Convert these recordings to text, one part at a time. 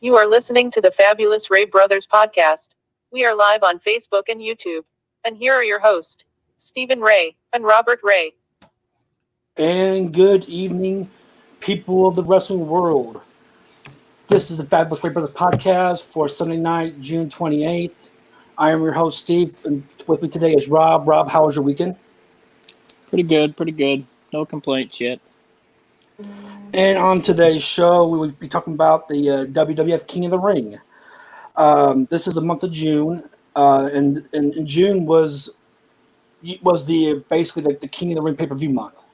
You are listening to the Fabulous Ray Brothers podcast. We are live on Facebook and YouTube. And here are your hosts, Stephen Ray and Robert Ray. And good evening, people of the wrestling world. This is the Fabulous Ray Brothers podcast for Sunday night, June 28th. I am your host, Steve, and with me today is Rob. Rob, how was your weekend? Pretty good. No complaints yet. And on today's show, we will be talking about the WWF King of the Ring. This is the month of June, and June was the basically like the King of the Ring pay-per-view month.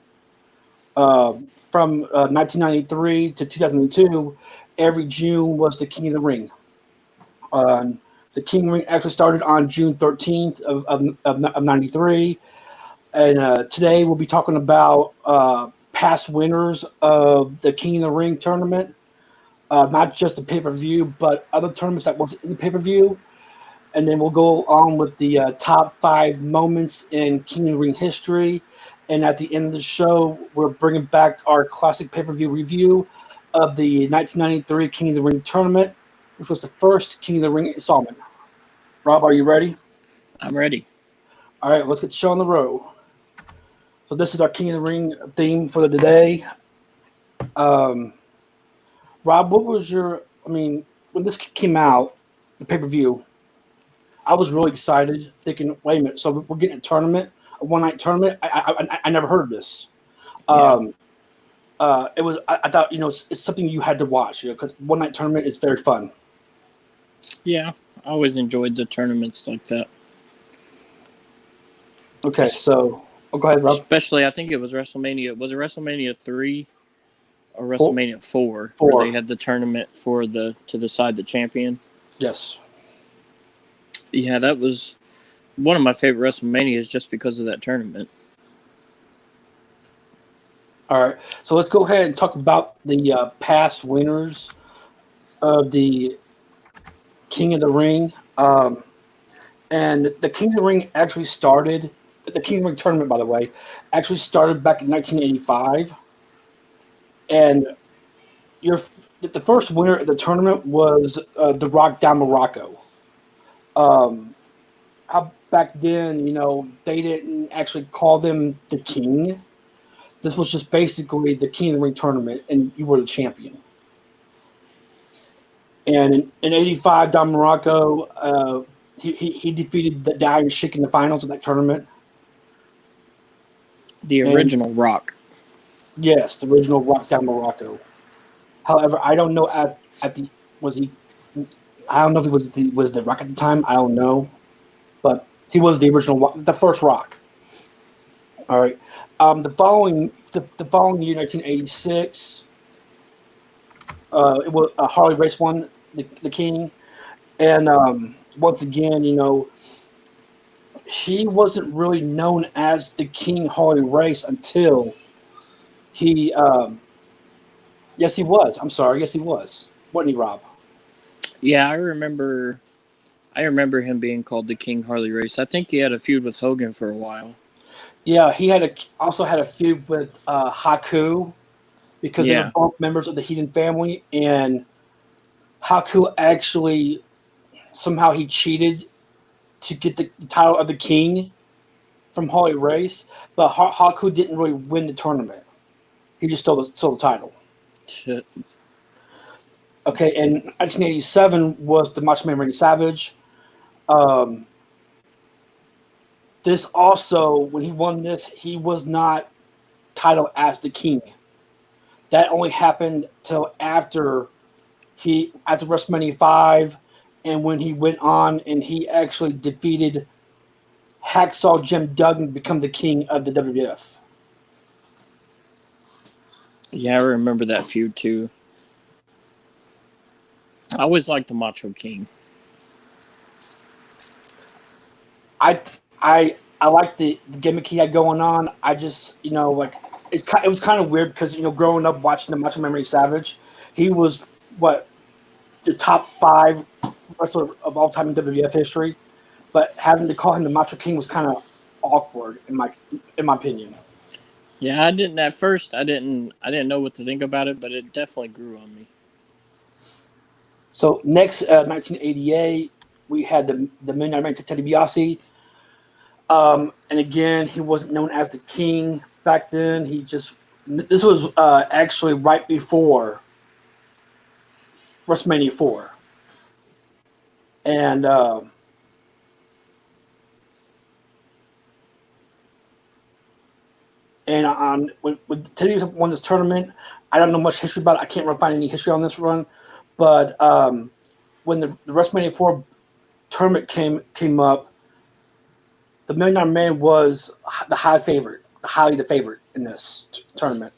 From 1993 to 2002, every June was the King of the Ring. The King of the Ring actually started on June 13th of 93. And today we'll be talking about past winners of the King of the Ring tournament. Not just the pay-per-view, but other tournaments that wasn't in the pay-per-view. And then we'll go on with the top 5 moments in King of the Ring history. And at the end of the show, we're bringing back our classic pay-per-view review of the 1993 King of the Ring tournament, which was the first King of the Ring installment. Rob, are you ready? I'm ready. All right, let's get the show on the road. So this is our King of the Ring theme for the day. Rob, what was when this came out, the pay-per-view, I was really excited, thinking, wait a minute, so we're getting a one-night tournament? I never heard of this. Yeah. I thought, it's something you had to watch, because one-night tournament is very fun. Yeah, I always enjoyed the tournaments like that. Okay, so go ahead, Rob. Especially, I think it was WrestleMania. Was it WrestleMania 3 or WrestleMania 4 4. where they had the tournament to decide the champion? Yes. Yeah, that was one of my favorite WrestleManias just because of that tournament. All right, so let's go ahead and talk about the past winners of the King of the Ring. And the King of the Ring actually started, the King of the Ring tournament, by the way, actually started back in 1985. And the first winner of the tournament was The Rock Don Morocco. Back then, they didn't actually call them the King. This was just basically the King of the Ring tournament, and you were the champion. And in 85, Don Morocco, he defeated the Iron Sheik in the finals of that tournament. The original Rock. Yes, the original Rock Don Morocco. However, I don't know I don't know if he was the Rock at the time. I don't know, but he was the original, the first Rock. All right. The following year, 1986, it was Harley Race won the King, and once again, he wasn't really known as the King Harley Race until he. Yes, he was. I'm sorry. Yes, he was. Wasn't he, Rob? Yeah, I remember him being called the King Harley Race. I think he had a feud with Hogan for a while. Yeah, he also had a feud with Haku because they were both members of the Heenan family, and Haku actually somehow he cheated to get the title of the King from Harley Race, but Haku didn't really win the tournament. He just stole the title. Shit. Okay, and 1987 was the Macho Man Randy Savage. This also, when he won this, he was not titled as the King. That only happened till after WrestleMania 5, and when he went on and he actually defeated Hacksaw Jim Duggan to become the King of the WWF. Yeah, I remember that feud too. I always liked the Macho King. I like the gimmick he had going on. I just, it was kind of weird because, growing up watching the Macho Man Randy Savage, he was the top 5 wrestler of all time in WWF history, but having to call him the Macho King was kind of awkward in my opinion. Yeah, I didn't at first. I didn't know what to think about it, but it definitely grew on me. So next, 1988, we had the Midnight Man Ted DiBiase. And again, he wasn't known as the King back then. This was actually right before WrestleMania 4. And when Teddy won this tournament, I don't know much history about it. I can't really find any history on this run. But when the WrestleMania 4 tournament came up, the Midnight Man was highly the favorite in this tournament.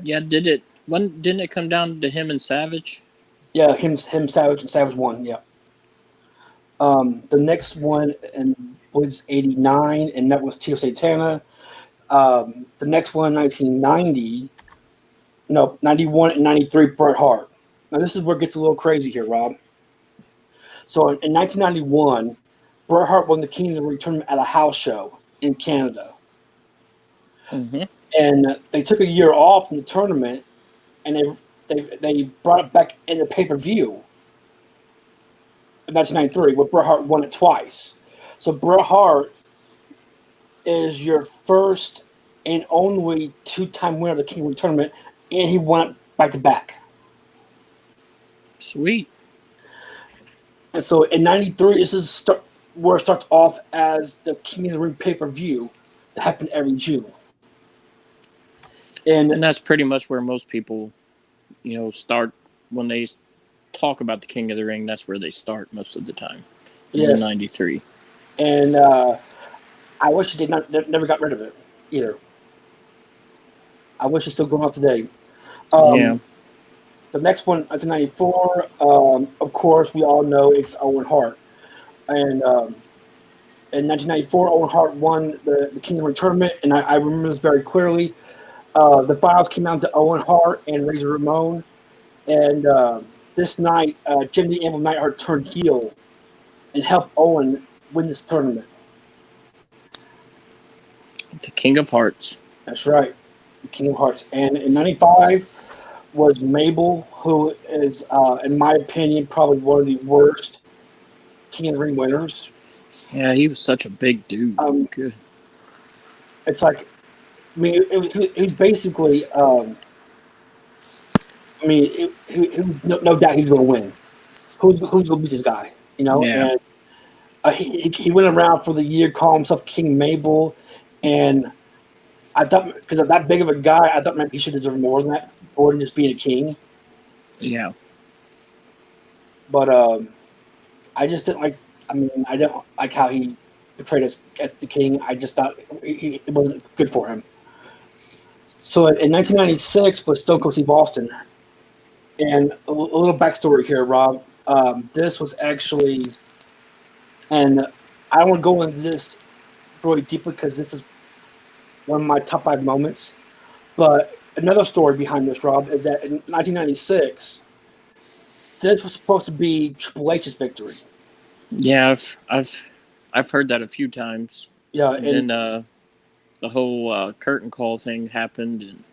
Yeah, didn't it come down to him and Savage? Yeah, him, Savage, and Savage won. Yeah. The next one was 89, and that was Tito Santana. The next one, 91 and 93, Bret Hart. Now, this is where it gets a little crazy here, Rob. So, in 1991, Bret Hart won the King of the Ring tournament at a house show in Canada. Mm-hmm. And they took a year off from the tournament, and they brought it back in the pay-per-view in 1993, where Bret Hart won it twice. So Bret Hart is your first and only two-time winner of the King of the Ring tournament, and he won it back-to-back. Sweet. And so in 93, this is where it starts off as the King of the Ring pay-per-view that happened every June. And that's pretty much where most people, start when they talk about the King of the Ring. That's where they start most of the time. Is in 93. And I wish they never got rid of it either. I wish it's still going on today. Yeah. The next one, 1994, of course, we all know it's Owen Hart. And in 1994, Owen Hart won the King of the Ring tournament, and I remember this very clearly. The finals came down to Owen Hart and Razor Ramon. And this night, Jim the Anvil Neidhart turned heel and helped Owen win this tournament. The King of Hearts. That's right, the King of Hearts. And in 95 was Mabel, who is, in my opinion, probably one of the worst King of the Ring winners. Yeah, he was such a big dude. Good. It's like, I mean, he's basically, no doubt he's going to win. Who's going to beat this guy? Yeah. And he went around for the year, calling himself King Mabel, and I thought because of that big of a guy, I thought maybe he should deserve more than that, more than just being a king. Yeah. But I just didn't like. I mean, I don't like how he portrayed as the king. I just thought it wasn't good for him. So in 1996 was Stone Cold Steve Austin. And a little backstory here, Rob. This was actually, and I don't want to go into this really deeply because this is one of my top 5 moments. But another story behind this, Rob, is that in 1996, this was supposed to be Triple H's victory. Yeah, I've heard that a few times. Yeah, and then the whole curtain call thing happened, and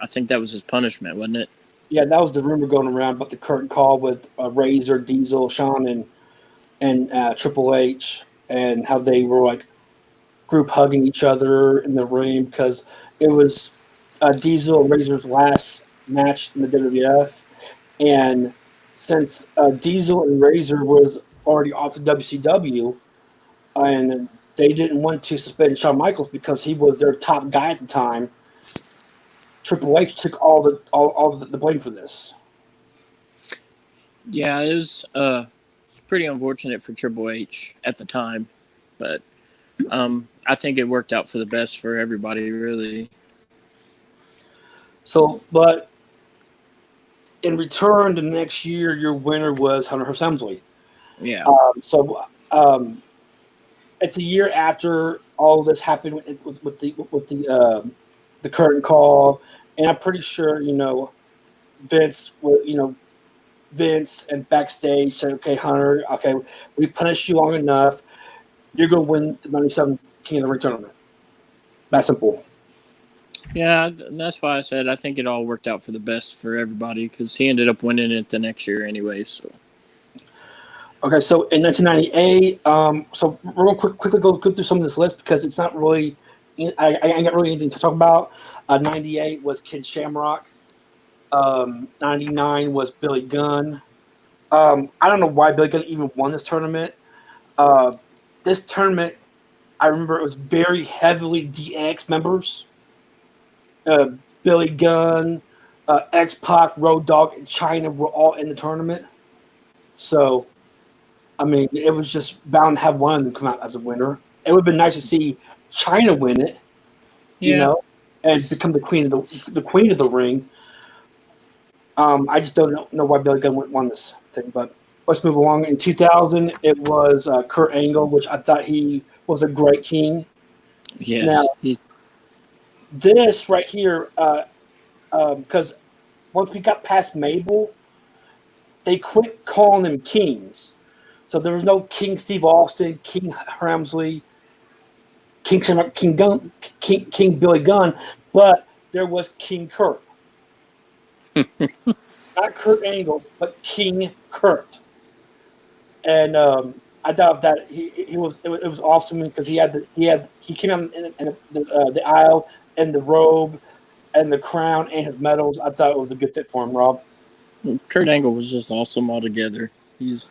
I think that was his punishment, wasn't it? Yeah, that was the rumor going around about the curtain call with Razor, Diesel, Shawn, and Triple H, and how they were like group hugging each other in the ring because it was Diesel and Razor's last match in the WWF, and since Diesel and Razor was already off the WCW, and they didn't want to suspend Shawn Michaels because he was their top guy at the time, Triple H took all the blame for this. Yeah, it was pretty unfortunate for Triple H at the time, but I think it worked out for the best for everybody, really. So, but in return, the next year, your winner was Hunter Hearst Helmsley. Yeah. It's a year after all of this happened with the curtain call, and I'm pretty sure Vince and backstage said, "Okay, Hunter, okay, we punished you long enough. You're going to win the '97 King of the Ring tournament." That simple. Yeah, and that's why I said I think it all worked out for the best for everybody because he ended up winning it the next year anyway. So Okay, so in 1998, so we're going to quickly go through some of this list because it's not really, I ain't got really anything to talk about. 98 was Kid Shamrock. 99 was Billy Gunn. I don't know why Billy Gunn even won this tournament. This tournament, I remember it was very heavily DX members. Billy Gunn, X-Pac, Road Dogg, and China were all in the tournament. So, I mean, it was just bound to have one of them come out as a winner. It would have been nice to see China win it, yeah, and become the queen of the ring. I just don't know why Billy Gunn won this thing, but let's move along. In 2000, it was Kurt Angle, which I thought he was a great king. yes, Now, this right here, because once we got past Mabel, they quit calling them kings. So there was no King Steve Austin, King Helmsley, King Billy Gunn, but there was King Kurt. Not Kurt Angle, but King Kurt. And I thought that it was awesome because he came out in the aisle and the robe and the crown and his medals. I thought it was a good fit for him, Rob. Kurt Angle was just awesome altogether. He's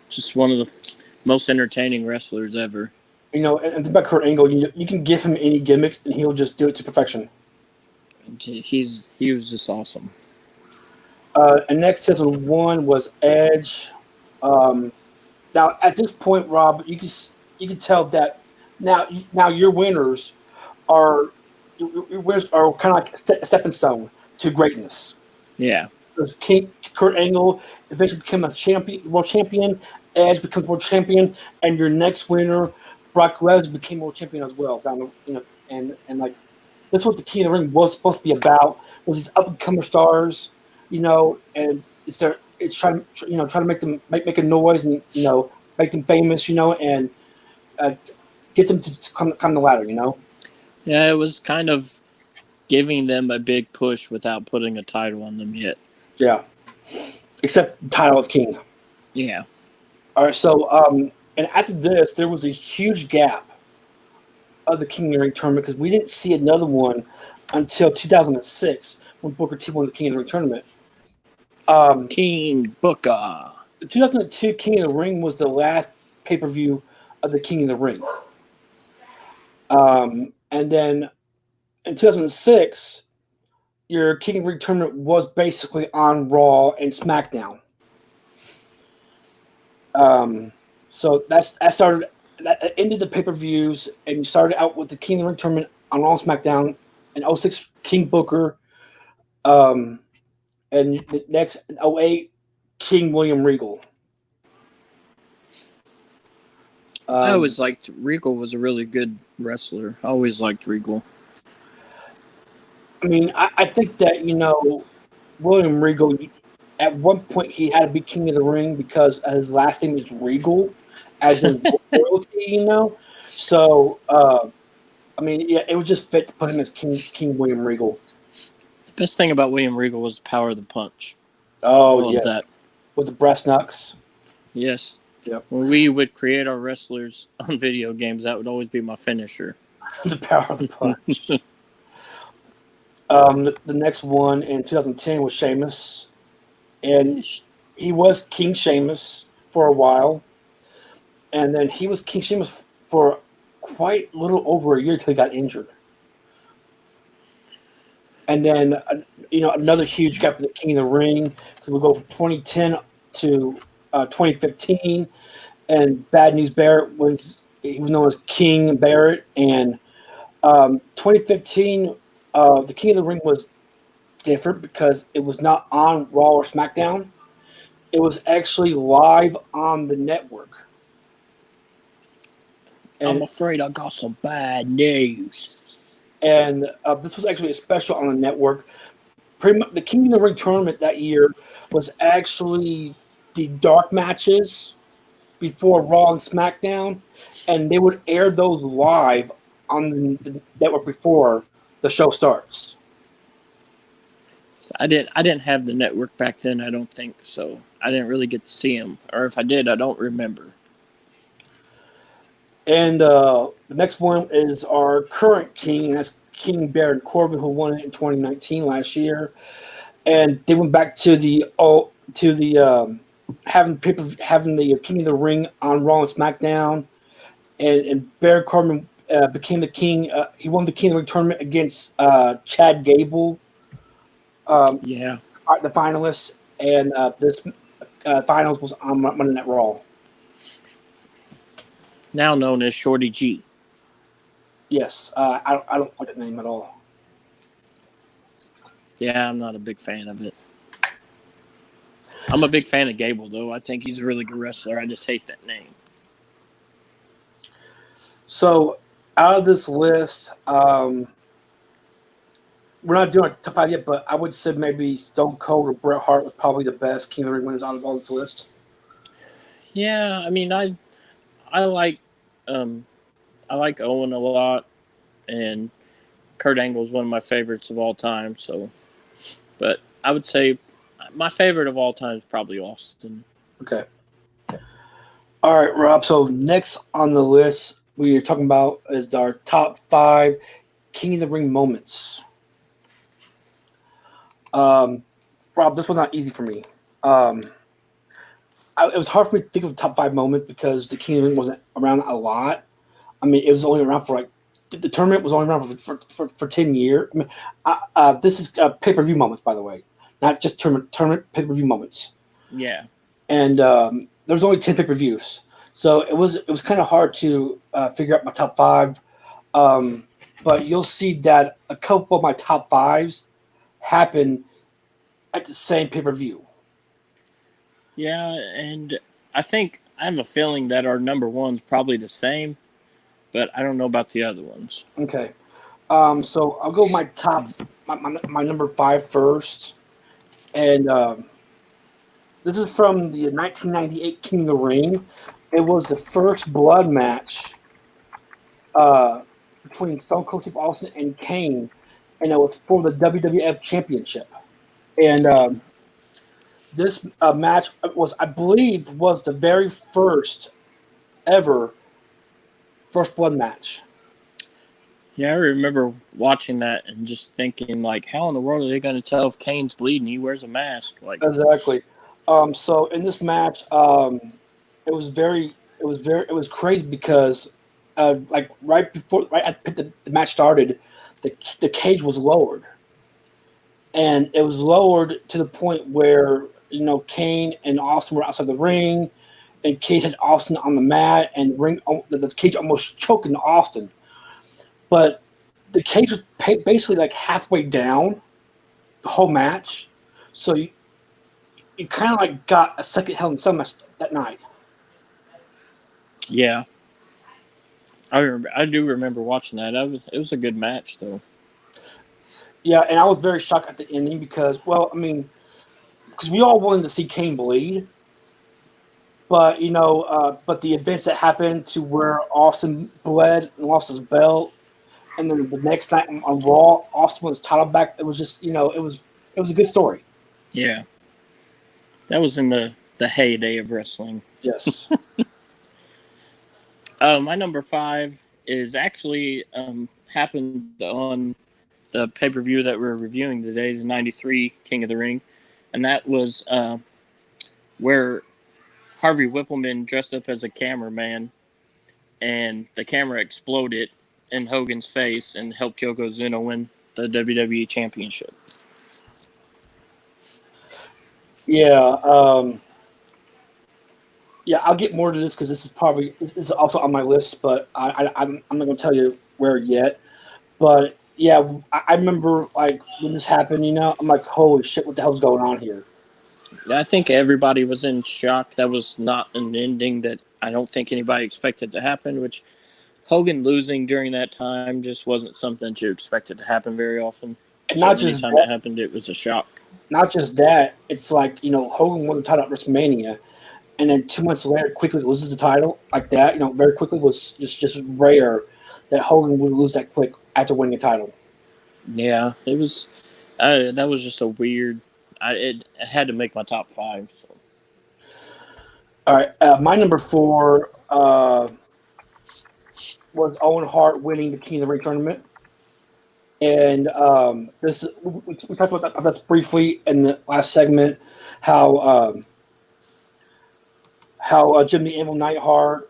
just one of the most entertaining wrestlers ever. And think about Kurt Angle, you can give him any gimmick and he'll just do it to perfection. He was just awesome. And next 2001 was Edge. Now at this point, Rob, you can tell that now your winners are kind of like a stepping stone to greatness. Yeah. Kurt Angle eventually became world champion. Edge becomes world champion, and your next winner, Brock Lesnar, became world champion as well. And like that's what the King of the Ring was supposed to be about. Was these up and coming stars, and it's trying to make them make a noise and make them famous, and get them to come the ladder, Yeah, it was kind of giving them a big push without putting a title on them yet. Yeah, except the title of King. Yeah. All right, so and after this, there was a huge gap of the King of the Ring tournament because we didn't see another one until 2006 when Booker T won the King of the Ring tournament. King Booker. The 2002 King of the Ring was the last pay-per-view of the King of the Ring. And then in 2006, your King of the Ring tournament was basically on Raw and SmackDown. So that ended the pay-per-views, and you started out with the King of the Ring tournament on Raw and SmackDown. In 2006, King Booker. And the next, in 2008, King William Regal. I always liked Regal was a really good wrestler. I always liked Regal. I mean, I think that, William Regal, at one point he had to be King of the Ring because his last name is Regal, as in royalty, So, I mean, yeah, it was just fit to put him as King William Regal. The best thing about William Regal was the power of the punch. Oh, yeah. That. With the breast knucks. Yes. Yep. When we would create our wrestlers on video games, that would always be my finisher. The power of the punch. The next one in 2010 was Sheamus. And he was King Sheamus for a while. And then he was King Sheamus for quite a little over a year until he got injured. And then, another huge gap in the King of the Ring. We'll go from 2010 to 2015. And Bad News Barrett he was known as King Barrett. And 2015, the King of the Ring was different because it was not on Raw or SmackDown. It was actually live on the network. And I'm afraid I got some bad news. And this was actually a special on the network. Pretty much, the King of the Ring tournament that year was actually the dark matches before Raw and SmackDown, and they would air those live on the network before the show starts. So I didn't have the network back then. I don't think so. I didn't really get to see him, or if I did, I don't remember. And the next one is our current king, and that's King Baron Corbin, who won it in 2019 last year. And they went back to the having the King of the Ring on Raw and SmackDown, and Baron Corbin became the king. He won the King of the Ring tournament against Chad Gable, Yeah. the finalists, and this finals was on Monday Night Raw. Now known as Shorty G. Yes, I don't like that name at all. Yeah, I'm not a big fan of it. I'm a big fan of Gable, though. I think he's a really good wrestler. I just hate that name. So, out of this list, we're not doing a top 5 yet, but I would say maybe Stone Cold or Bret Hart was probably the best King of the Ring winners out of all this list. Yeah, I mean, I like Owen a lot, and Kurt Angle is one of my favorites of all time. So, but I would say my favorite of all time is probably Austin. Okay. All right, Rob. So next on the list we are talking about is our top 5 King of the Ring moments. Rob, this was not easy for me. It was hard for me to think of a top 5 moment because the King of the Ring wasn't around a lot. I mean, it was only around for the tournament was only around for 10 years. I mean, this is pay-per-view moments, by the way, not just tournament pay-per-view moments. Yeah. And there was only 10 pay-per-views, so it was kind of hard to figure out my top 5. But you'll see that a couple of my top 5s happen at the same pay-per-view. Yeah, and I think I have a feeling that our number one's probably the same, but I don't know about the other ones. Okay. So I'll go with my number 5 first. And this is from the 1998 King of the Ring. It was the first blood match between Stone Cold Steve Austin and Kane, and it was for the WWF Championship. And this match I believe, was the very first ever first blood match. Yeah, I remember watching that and just thinking, like, how in the world are they going to tell if Kane's bleeding? He wears a mask. Like, Exactly. So in this match, it was crazy because right at the match started, the cage was lowered, and it was lowered to the point where Kane and Austin were outside the ring, and Kane had Austin on the mat, and the cage almost choking Austin. But the cage was basically like halfway down the whole match, so you kind of like got a second Hell in a Cell match that night. yeah. I do remember watching that. It was a good match, though. Yeah, and I was very shocked at the ending because we all wanted to see Kane bleed, but but the events that happened to where Austin bled and lost his belt, and then the next night on Raw, Austin won his title back. It was just it was a good story. Yeah. That was in the heyday of wrestling. Yes. My number 5 is actually happened on the pay-per-view that we're reviewing today, the 93 King of the Ring. And that was where Harvey Whippleman dressed up as a cameraman, and the camera exploded in Hogan's face and helped Yokozuna win the WWE Championship. Yeah. Yeah, I'll get more to this because this is also on my list, but I'm not going to tell you where yet. But yeah, I remember like when this happened. I'm like, holy shit, what the hell's going on here? I think everybody was in shock. That was not an ending that I don't think anybody expected to happen, which Hogan losing during that time just wasn't something that you expected to happen very often. And not just anytime it happened, it was a shock. Not just that, it's like, Hogan won the title at WrestleMania, and then 2 months later quickly loses the title like that. Very quickly was just rare that Hogan would lose that quick after winning a title. Yeah, it was. That was just a weird. It had to make my top 5. So. All right, my number 4 was Owen Hart winning the King of the Ring tournament. And this we talked about this briefly in the last segment, how Jimmy Anvil Neidhart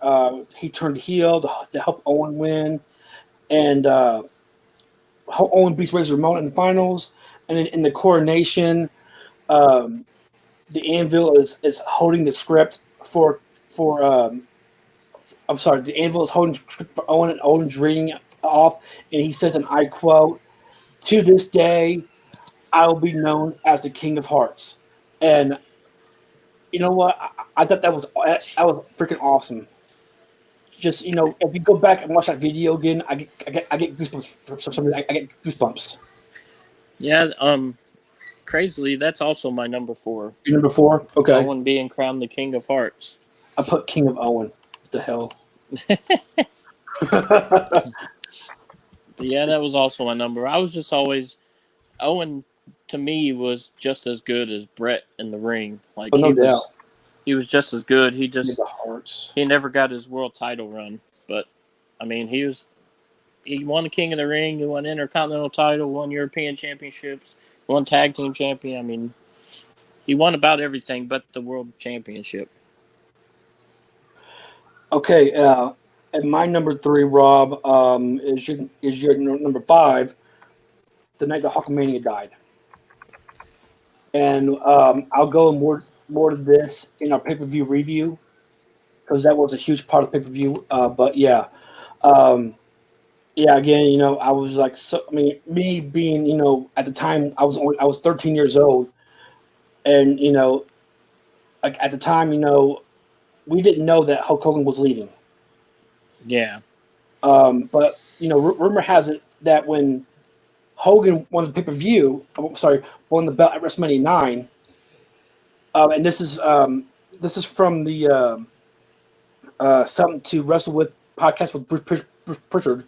he turned heel to help Owen win, and how Owen beats Razor Ramon in the finals, and in the coronation, um, the Anvil is holding the script for I'm sorry, the Anvil is holding the script for Owen, and Owen's reading off, and he says, and I quote, "To this day, I will be known as the King of Hearts." And you know what? I thought that was freaking awesome. Just if you go back and watch that video again, I get goosebumps for some reason. I get goosebumps. Yeah. Crazily, that's also my number 4. You number 4? Okay. Owen being crowned the King of Hearts. I put King of Owen. What the hell? But yeah, that was also my number. I was just always Owen. To me, was just as good as Brett in the ring. Like Oh, no doubt. he was just as good. He King of just the Hearts. he never got his world title run, but I mean, he won the King of the Ring. He won Intercontinental title, won European championships, won Tag Team champion. I mean, he won about everything but the World Championship. Okay, and my number 3, Rob, is your number 5. The night the Hulkamania died, and I'll go more to this in our pay-per-view review because that was a huge part of pay-per-view. But yeah, yeah. Again, I was like, so, I mean, me being, at the time I was 13 years old, and like at the time, we didn't know that Hulk Hogan was leaving. Yeah. But rumor has it that when Hogan won the pay-per-view, won the belt at WrestleMania 9, and this is from the Something to Wrestle With podcast with Bruce Pritchard.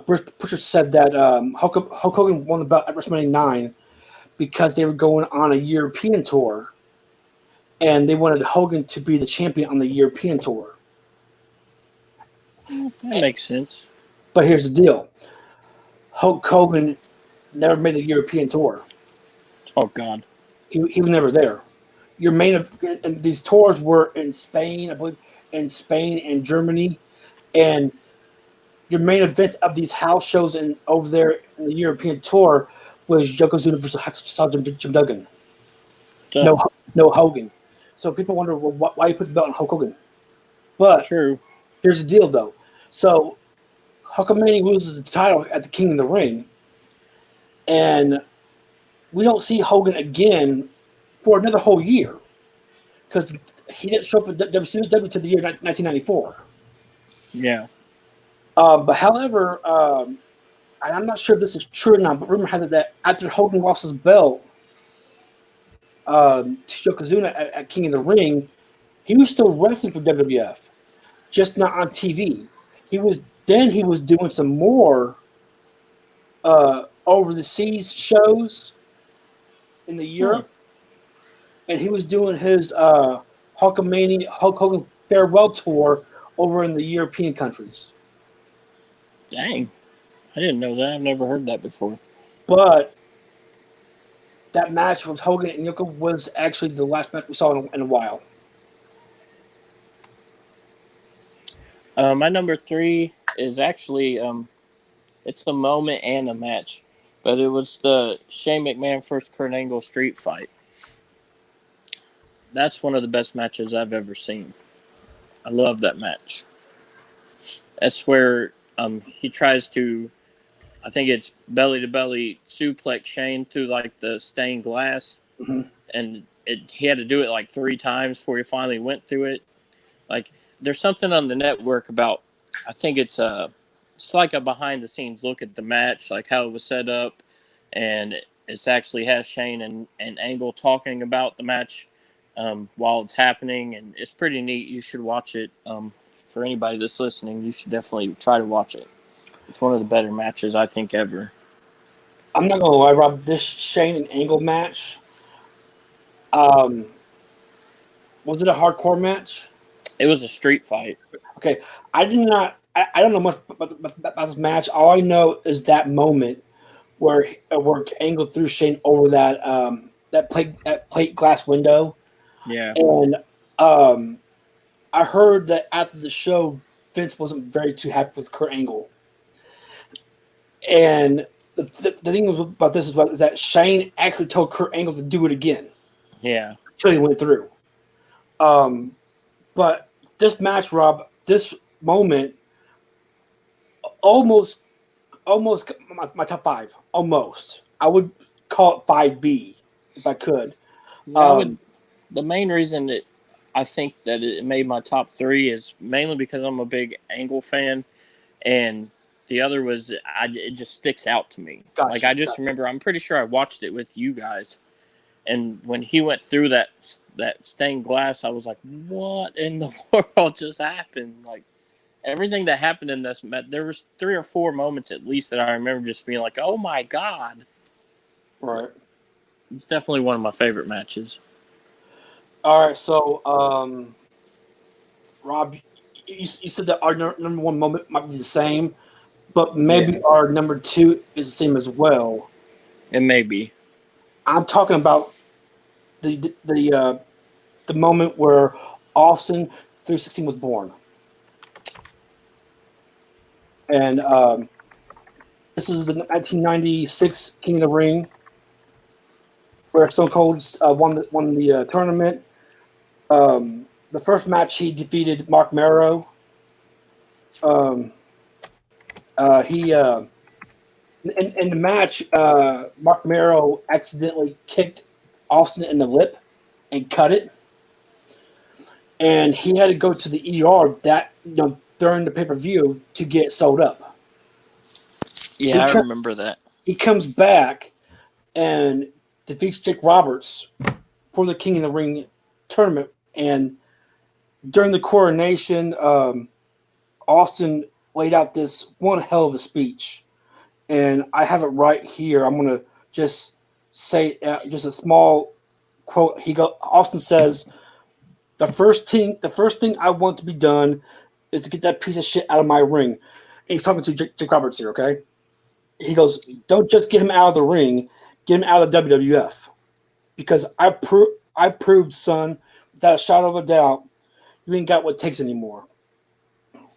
Bruce Pritchard said that Hulk Hogan won the belt at WrestleMania 9 because they were going on a European tour, and they wanted Hogan to be the champion on the European tour. That makes sense. But here's the deal: Hulk Hogan never made the European tour. Oh God, he was never there. Your and these tours were in Spain, I believe, and Germany, and your main events of these house shows and over there in the European tour was Yokozuna versus Jim Duggan. No Hogan. So people wonder, well, why you put the belt on Hulk Hogan? But true. Here's the deal, though. So Hulkamania loses the title at the King of the Ring, and we don't see Hogan again for another whole year because he didn't show up at WCW to the year 1994. Yeah. But however, and I'm not sure if this is true or not, but rumor has it that after Hogan lost his belt to Yokozuna at King of the Ring, he was still wrestling for WWF, just not on TV. He was doing some more over the seas shows in the Europe, and he was doing his Hulk Hogan farewell tour over in the European countries. Dang, I didn't know that. I've never heard that before. But that match with Hogan and Yoko was actually the last match we saw in a while. My number 3 is actually it's a moment and a match, but it was the Shane McMahon versus Kurt Angle street fight. That's one of the best matches I've ever seen. I love that match. That's where he tries to, I think it's belly to belly suplex Shane through like the stained glass, and he had to do it like 3 times before he finally went through it. Like there's something on the network about, I think it's like a behind the scenes look at the match, like how it was set up, and it actually has Shane and Angle talking about the match while it's happening, and it's pretty neat. You should watch it. For anybody that's listening, you should definitely try to watch it. It's one of the better matches I think ever. I'm not gonna lie, Rob. This Shane and Angle match, um, was it a hardcore match? It was a street fight. Okay, I did not. I don't know much about this match. All I know is that moment where Angle threw Shane over that plate glass window, Yeah. and I heard that after the show, Vince wasn't very too happy with Kurt Angle, and the thing about this is that Shane actually told Kurt Angle to do it again Yeah. until he went through. But this match, Rob, this moment, almost my top five. Almost, I would call it 5B if I could. Yeah, I would. The main reason that I think that it made my top 3 is mainly because I'm a big Angle fan, and the other was it just sticks out to me. Gotcha, Like I just remember, I'm pretty sure I watched it with you guys, and when he went through that stained glass, I was like, "What in the world just happened?" Like everything that happened in this, there was 3 or 4 moments at least that I remember just being like, "Oh my god!" Right. It's definitely one of my favorite matches. All right. So, Rob, you said that our number one moment might be the same, but maybe our number 2 is the same as well. It may be. I'm talking about the moment where Austin 316 was born, and this is the 1996 King of the Ring, where Stone Cold won the tournament. The first match he defeated Mark Marrow. He in the match, Mark Marrow accidentally kicked Austin in the lip and cut it, and he had to go to the ER during the pay-per-view to get it sewed up. Yeah, I remember that. He comes back and defeats Jake Roberts for the King of the Ring tournament, and during the coronation, Austin laid out this one hell of a speech, and I have it right here. I'm gonna just say just a small quote. Austin says, the first thing I want to be done is to get that piece of shit out of my ring." And he's talking to Jake Roberts here, okay? He goes, "Don't just get him out of the ring, get him out of the WWF, because I proved, son, without a shadow of a doubt, you ain't got what it takes anymore.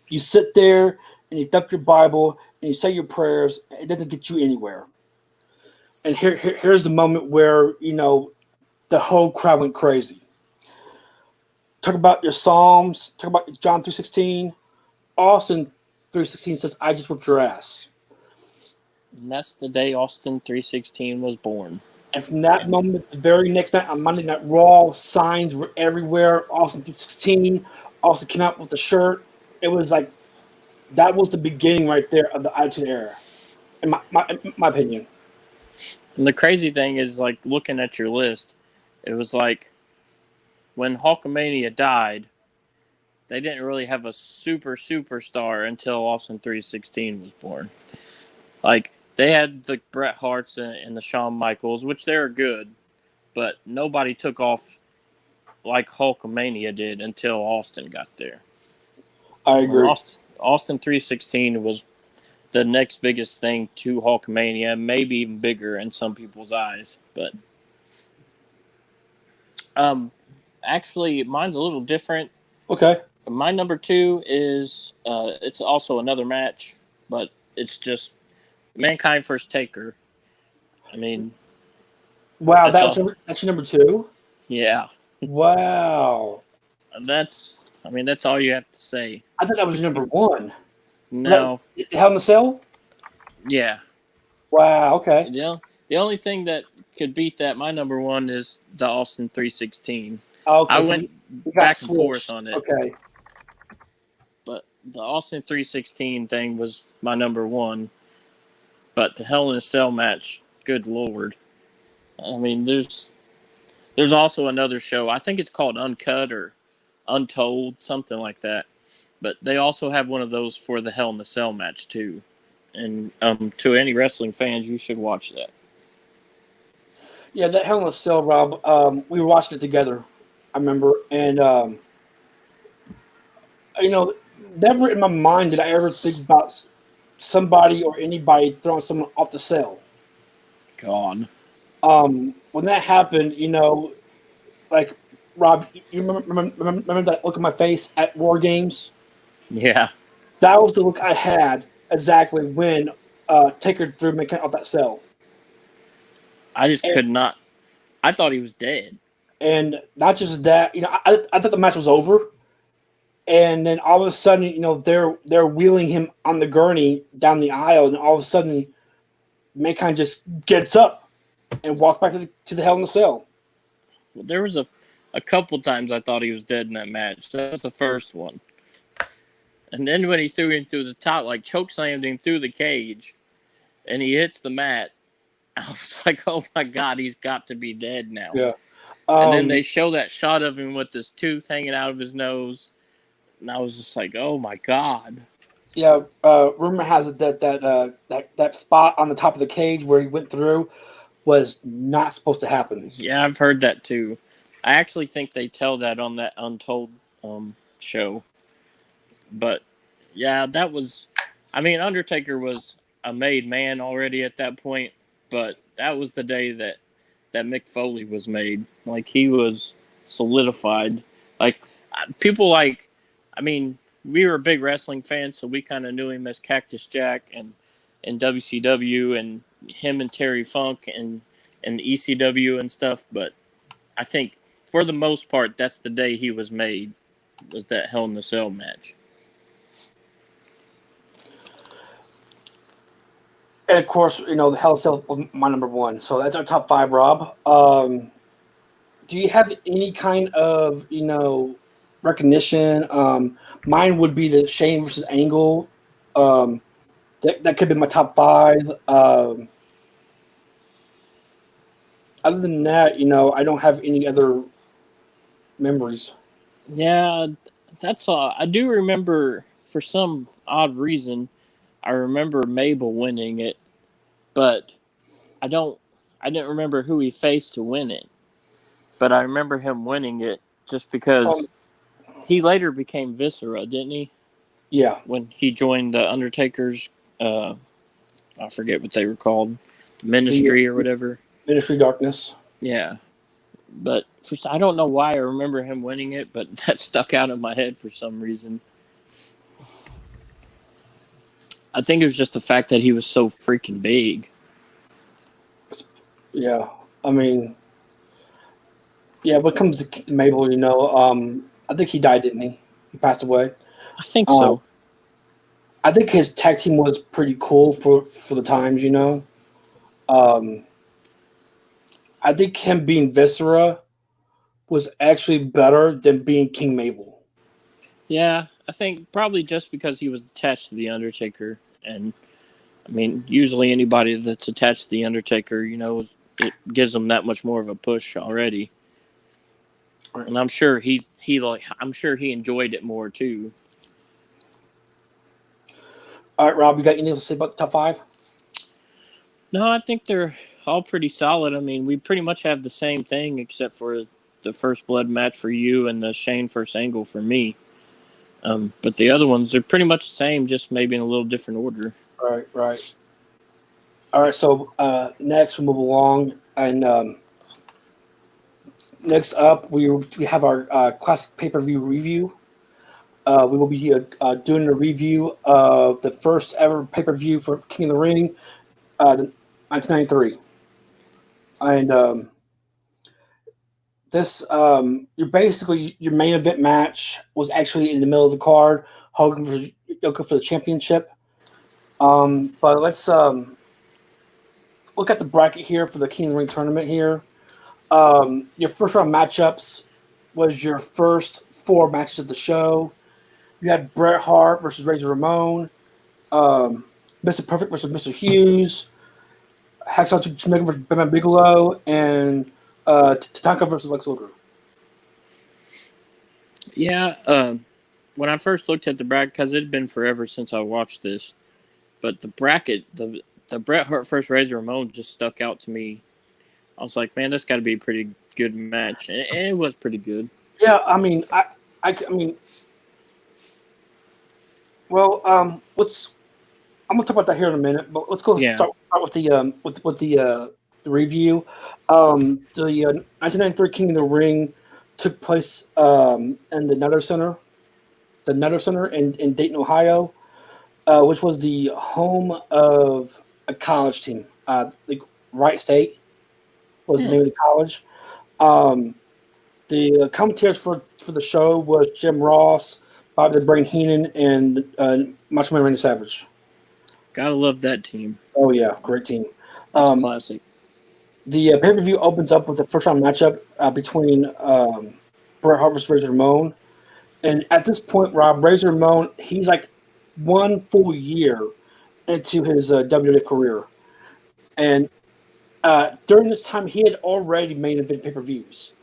You sit there and you dump your Bible and you say your prayers. It doesn't get you anywhere." And here's the moment where the whole crowd went crazy. Talk about your Psalms. Talk about John 3:16. Austin 3:16 says, "I just whipped your ass." And that's the day Austin 316 was born. And from that moment, the very next night on Monday Night Raw, signs were everywhere. Austin 316. Austin came out with the shirt. It was like that was the beginning right there of the Attitude Era, in my opinion. And the crazy thing is, like, looking at your list, it was like when Hulkamania died, they didn't really have a superstar until Austin 316 was born. Like, they had the Bret Harts and the Shawn Michaels, which they're good, but nobody took off like Hulkamania did until Austin got there. I agree. Austin 316 was the next biggest thing to Hulkamania, maybe even bigger in some people's eyes. But actually, mine's a little different. Okay. My number 2 is it's also another match, but it's just Mankind vs. Taker. I mean, wow, that's your number 2. Yeah. Wow. That's all you have to say. I thought that was your number 1. No. Hell in a Cell? Yeah. Wow. Okay. The only thing that could beat that, my number 1, is the Austin 316. Okay. I went back and forth on it. Okay. But the Austin 316 thing was my number 1. But the Hell in a Cell match, good Lord. I mean, there's also another show. I think it's called Uncut or Untold, something like that. But they also have one of those for the Hell in a Cell match, too. And to any wrestling fans, you should watch that. Yeah, that Hell in a Cell, Rob. We were watching it together. I remember, and never in my mind did I ever think about somebody or anybody throwing someone off the cell. God. When that happened, like Rob, you remember that look on my face at War Games? Yeah. That was the look I had exactly when Taker threw McKenna off that cell. I just And- could not. I thought he was dead. And not just that, I thought the match was over. And then all of a sudden, they're wheeling him on the gurney down the aisle, and all of a sudden, Mankind just gets up and walks back to the Hell in a Cell. Well, there was a couple times I thought he was dead in that match. That was the first one. And then when he threw him through the top, like chokeslammed him through the cage, and he hits the mat, I was like, oh my God, he's got to be dead now. Yeah. And then they show that shot of him with his tooth hanging out of his nose. And I was just like, oh my God. Yeah, rumor has it that spot on the top of the cage where he went through was not supposed to happen. Yeah, I've heard that too. I actually think they tell that on that Untold show. But yeah, that was. I mean, Undertaker was a made man already at that point, but that was the day that Mick Foley was made. Like, he was solidified. Like, people like. I mean, we were big wrestling fans, so we kind of knew him as Cactus Jack and WCW, and him and Terry Funk and ECW and stuff. But I think for the most part, that's the day he was made, was that Hell in a Cell match. And of course, the Hell in a Cell was my number one. So that's our top five, Rob. Do you have any kind of, recognition? Mine would be the Shane versus Angle. That could be my top five. Other than that, I don't have any other memories. Yeah, that's all. I do remember, for some odd reason, I remember Mabel winning it, but I didn't remember who he faced to win it. But I remember him winning it just because he later became Viscera, didn't he? Yeah. When he joined the Undertaker's, I forget what they were called, Ministry or whatever. Ministry Darkness. Yeah. But first, I don't know why I remember him winning it, but that stuck out in my head for some reason. I think it was just the fact that he was so freaking big. Yeah. I mean, yeah, when it comes to Mabel, I think he died, didn't he? He passed away. I think so. I think his tag team was pretty cool for the times, I think him being Viscera was actually better than being King Mabel. Yeah, I think probably just because he was attached to The Undertaker. And, I mean, usually anybody that's attached to The Undertaker, it gives them that much more of a push already. Right. And I'm sure he enjoyed it more, too. All right, Rob, you got anything to say about the top five? No, I think they're all pretty solid. I mean, we pretty much have the same thing except for the First Blood match for you and the Shane versus Angle for me. But the other ones are pretty much the same, just maybe in a little different order. Right. All right, so next we'll move along. And next up, we have our classic pay-per-view review. We will be doing a review of the first ever pay-per-view for King of the Ring, 1993. And this, your main event match was actually in the middle of the card, Hogan versus Yoko for the championship. But let's look at the bracket here for the King of the Ring tournament here. Your first round matchups was your first 4 matches of the show. You had Bret Hart versus Razor Ramon, Mr. Perfect versus Mr. Hughes, Hacksaw Jim Duggan versus Bam Bam Bigelow, and Tatanka versus Lex Luger. Yeah, when I first looked at the bracket, because it had been forever since I watched this, but the bracket, the Bret Hart versus Razor Ramon just stuck out to me. I was like, man, that's got to be a pretty good match, and it was pretty good. Yeah, I mean, I mean, well, let's. I'm gonna talk about that here in a minute, but let's go Yeah. start with the review. The 1993 King of the Ring took place in the Nutter Center, in Dayton, Ohio, which was the home of a college team. The Wright State was the name of the college. The commentators for the show was Jim Ross, Bobby the Brain Heenan, and Macho Man Randy Savage. Gotta love that team. Oh yeah, great team. That's classic. The pay-per-view opens up with the first-round matchup between Bret Hart versus Razor Ramon. And at this point, Rob, Razor Ramon, he's like 1 full year into his WWF career. And during this time, he had already main event pay-per-views.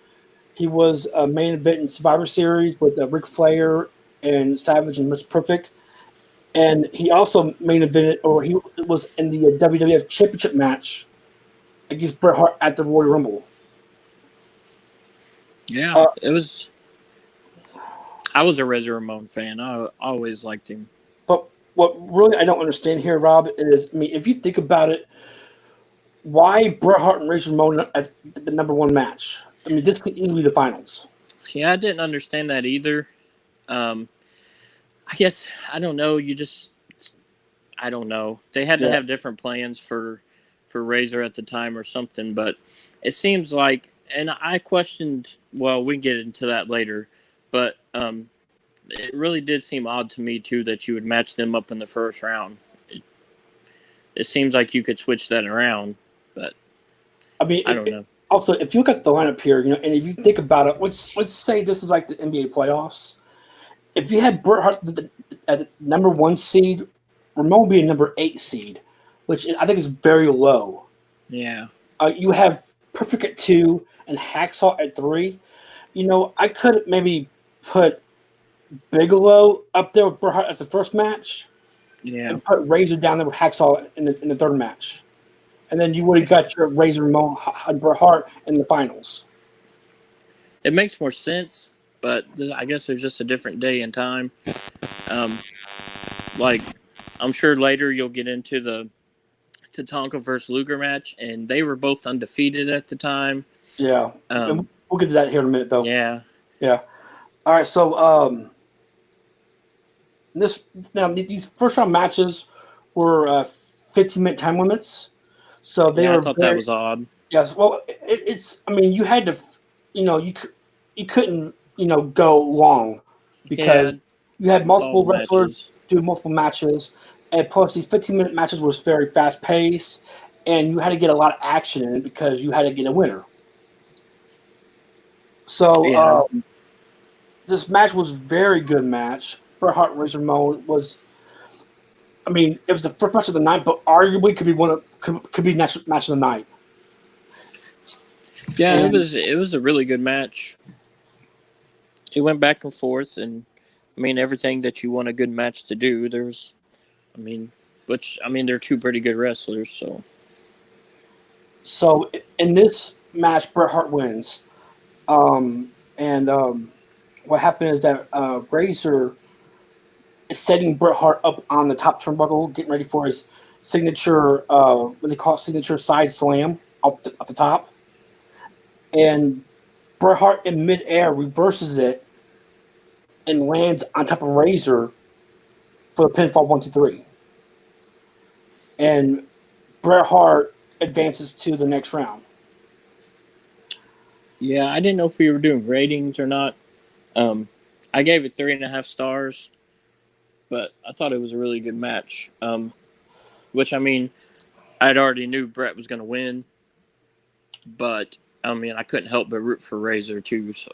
He was a main event in Survivor Series with Ric Flair and Savage and Mr. Perfect. And he also main evented, or he was in the WWF Championship match against Bret Hart at the Royal Rumble. Yeah, it was. I was a Razor Ramon fan. I always liked him. But what really I don't understand here, Rob, is, I mean, if you think about it, why Bret Hart and Razor Ramon at the number one match? I mean, this could easily be the finals. Yeah, I didn't understand that either. I guess, I don't know. I don't know. They had to have different plans for Razor at the time or something, but it seems like, and I questioned, well, we can get into that later, but it really did seem odd to me, too, that you would match them up in the first round. It seems like you could switch that around, but I mean, I don't know. Also, if you look at the lineup here, and if you think about it, let's say this is like the NBA playoffs. If you had Bret Hart at the number 1 seed, Ramon would be a number 8 seed, which I think is very low. Yeah. You have Perfect at 2 and Hacksaw at 3. I could maybe put Bigelow up there with Bret Hart as the first match. Yeah. And put Razor down there with Hacksaw in the third match. And then you would have got your Razor Ramon and Bret Hart in the finals. It makes more sense, but I guess there's just a different day and time. Like, I'm sure later you'll get into the Tatanka versus Luger match, and they were both undefeated at the time. Yeah. And we'll get to that here in a minute, though. Yeah. Yeah. All right, so these first round matches were 15-minute time limits. So they were. I thought that was odd. Yes, well, it's. I mean, you had to, you couldn't, go long because you had multiple wrestlers do multiple matches, and plus these 15-minute matches was very fast paced, and you had to get a lot of action in it because you had to get a winner. So this match was a very good match. Bret Hart and Razor Ramon was. I mean, it was the first match of the night, but arguably could be match of the night. Yeah, it was a really good match. It went back and forth, and I mean everything that you want a good match to do. They're two pretty good wrestlers. So in this match, Bret Hart wins, and what happened is that Razor is setting Bret Hart up on the top turnbuckle, getting ready for his signature, what they call it, signature side slam off the top. And Bret Hart in midair reverses it and lands on top of Razor for the pinfall 1, 2, 3. And Bret Hart advances to the next round. Yeah, I didn't know if we were doing ratings or not. I gave it 3.5 stars. But I thought it was a really good match, which, I mean, I'd already knew Bret was going to win. But, I mean, I couldn't help but root for Razor, too. So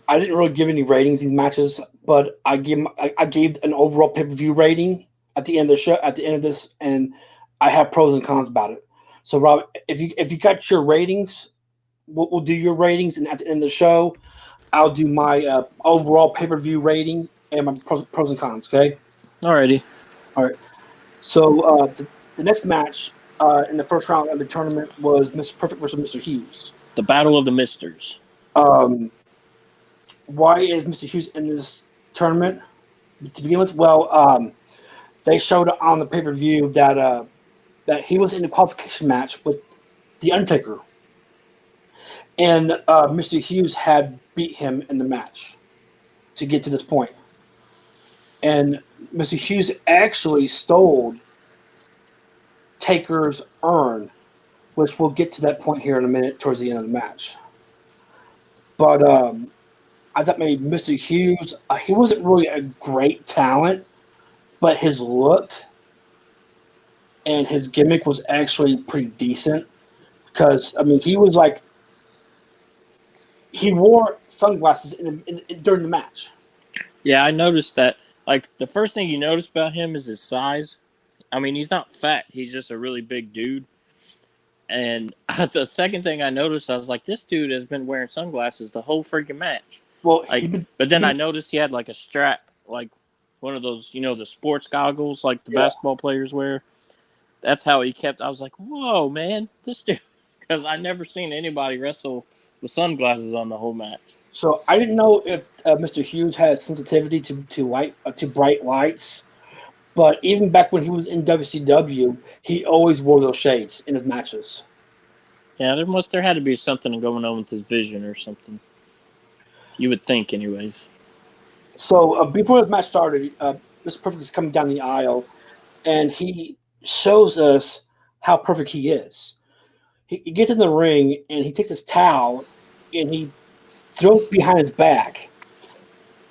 I didn't really give any ratings these matches, but I gave an overall pay-per-view rating at the end of the show, at the end of this, and I have pros and cons about it. So, Rob, if you got your ratings, we'll do your ratings, and at the end of the show, I'll do my overall pay-per-view rating and my pros and cons, okay? Alrighty. All right. So the next match in the first round of the tournament was Mr. Perfect versus Mr. Hughes. The Battle of the Misters. Um, why is Mr. Hughes in this tournament? To begin with, well, they showed on the pay-per-view that he was in the qualification match with The Undertaker. And Mr. Hughes had beat him in the match to get to this point. And Mr. Hughes actually stole Taker's urn, which we'll get to that point here in a minute towards the end of the match. But I thought maybe Mr. Hughes, he wasn't really a great talent, but his look and his gimmick was actually pretty decent. Because, I mean, he was like, he wore sunglasses during the match. Yeah, I noticed that. Like, the first thing you notice about him is his size. I mean, he's not fat. He's just a really big dude. And the second thing I noticed, I was like, this dude has been wearing sunglasses the whole freaking match. Well, Like, but then I noticed he had, like, a strap, like one of those, the sports goggles like the basketball players wear. That's how he kept. I was like, whoa, man, this dude. Because I never seen anybody wrestle with sunglasses on the whole match. So I didn't know if Mr. Hughes had a sensitivity to bright lights, but even back when he was in WCW, he always wore those shades in his matches. Yeah, there had to be something going on with his vision or something. You would think, anyways. So before the match started, Mr. Perfect is coming down the aisle, and he shows us how perfect he is. He gets in the ring, and he takes his towel, and he throws it behind his back,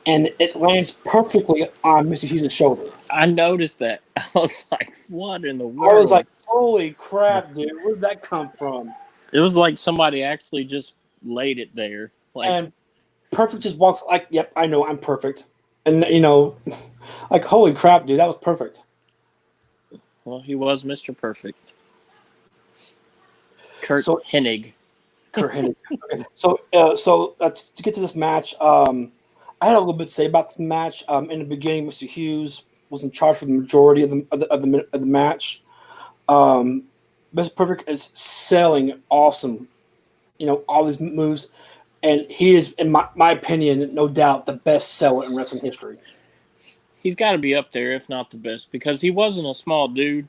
and it lands perfectly on Mr. Hughes' shoulder. I noticed that. I was like, what in the world? I was like, holy crap, dude, where did that come from? It was like somebody actually just laid it there. Like, and Perfect just walks like, yep, I know, I'm perfect. And, like, holy crap, dude, that was perfect. Well, he was Mr. Perfect. Kurt Hennig. Kurt Hennig. Okay. So to get to this match, I had a little bit to say about the match. In the beginning, Mr. Hughes was in charge for the majority of the match. Mr. Perfect is selling awesome, all these moves, and he is, in my opinion, no doubt the best seller in wrestling history. He's got to be up there, if not the best, because he wasn't a small dude,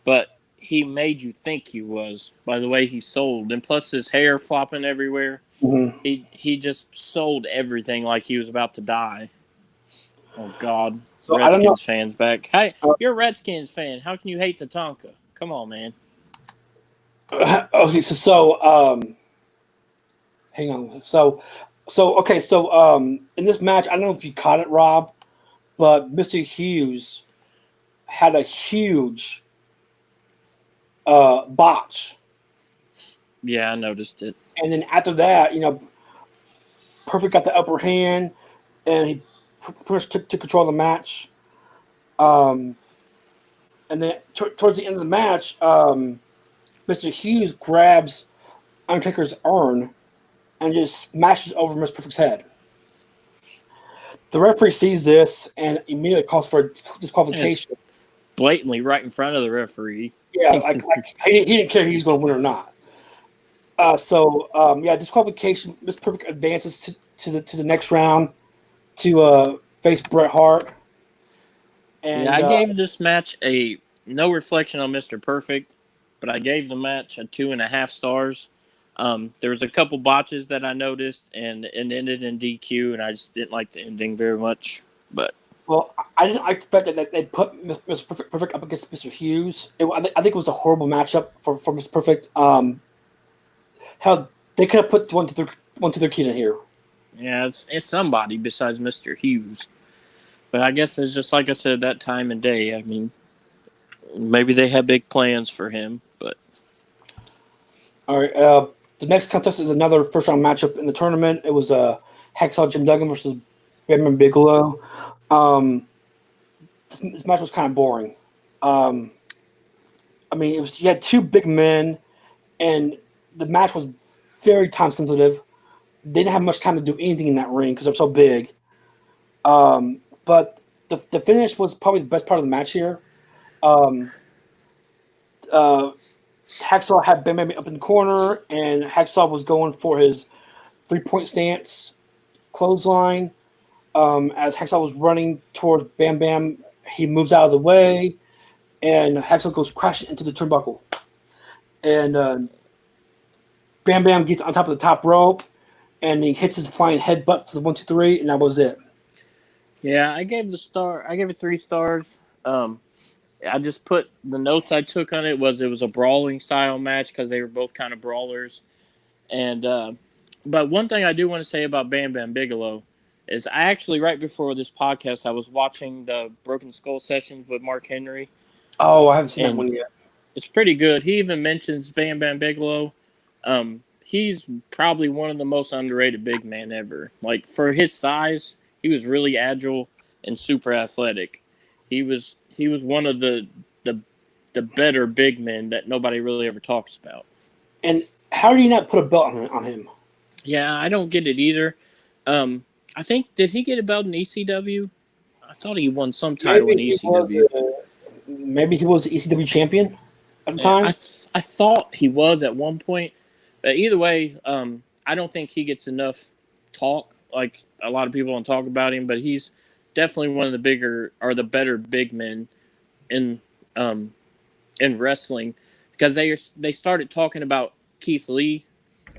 but he made you think he was by the way he sold, and plus his hair flopping everywhere. Mm-hmm. He just sold everything like he was about to die. Oh God, so Redskins fans back. Hey, you're a Redskins fan. How can you hate Tatanka? Come on, man. Okay, hang on. In this match, I don't know if you caught it, Rob, but Mr. Hughes had a huge botch. Yeah, I noticed it. And then after that, Perfect got the upper hand, and he pretty much took control of the match. And then towards the end of the match, Mr. Hughes grabs Undertaker's urn and just smashes over Mr. Perfect's head. The referee sees this and immediately calls for disqualification. Blatantly right in front of the referee. Yeah, he didn't care if he was going to win or not. Disqualification. Mr. Perfect advances to the next round to face Bret Hart. And I gave this match no reflection on Mr. Perfect, but I gave the match a 2.5 stars. There was a couple botches that I noticed, and it ended in DQ, and I just didn't like the ending very much. But I didn't like the fact that they put Mr. Perfect up against Mr. Hughes. I think it was a horrible matchup for Mr. Perfect. Hell, they could have put one to their kid in here. Yeah, it's somebody besides Mr. Hughes. But I guess it's just like I said, that time and day. I mean, maybe they had big plans for him, but. All right. The next contest is another first-round matchup in the tournament. It was Hacksaw Jim Duggan versus Bam Bigelow. This match was kind of boring. You had two big men, and the match was very time-sensitive. They didn't have much time to do anything in that ring because they're so big. But the finish was probably the best part of the match here. Um, Hacksaw had Bam Bam up in the corner, and Hacksaw was going for his 3-point stance clothesline. As Hacksaw was running towards Bam Bam, he moves out of the way, and Hacksaw goes crashing into the turnbuckle. And Bam Bam gets on top of the top rope, and he hits his flying headbutt for the 1, 2, 3, and that was it. Yeah, I gave it 3 stars. I just put the notes I took on it was a brawling style match because they were both kind of brawlers. And but one thing I do want to say about Bam Bam Bigelow is I actually, right before this podcast, I was watching the Broken Skull sessions with Mark Henry. Oh, I haven't seen that one yet. It's pretty good. He even mentions Bam Bam Bigelow. He's probably one of the most underrated big men ever. Like, for his size, he was really agile and super athletic. He was one of the better big men that nobody really ever talks about. And how do you not put a belt on him? Yeah, I don't get it either. I think, did he get a belt in ECW? I thought he won some title in ECW. Maybe he was the ECW champion at the time. I thought he was at one point. But either way, I don't think he gets enough talk. Like, a lot of people don't talk about him, but he's definitely one of the better big men in wrestling, because they started talking about Keith Lee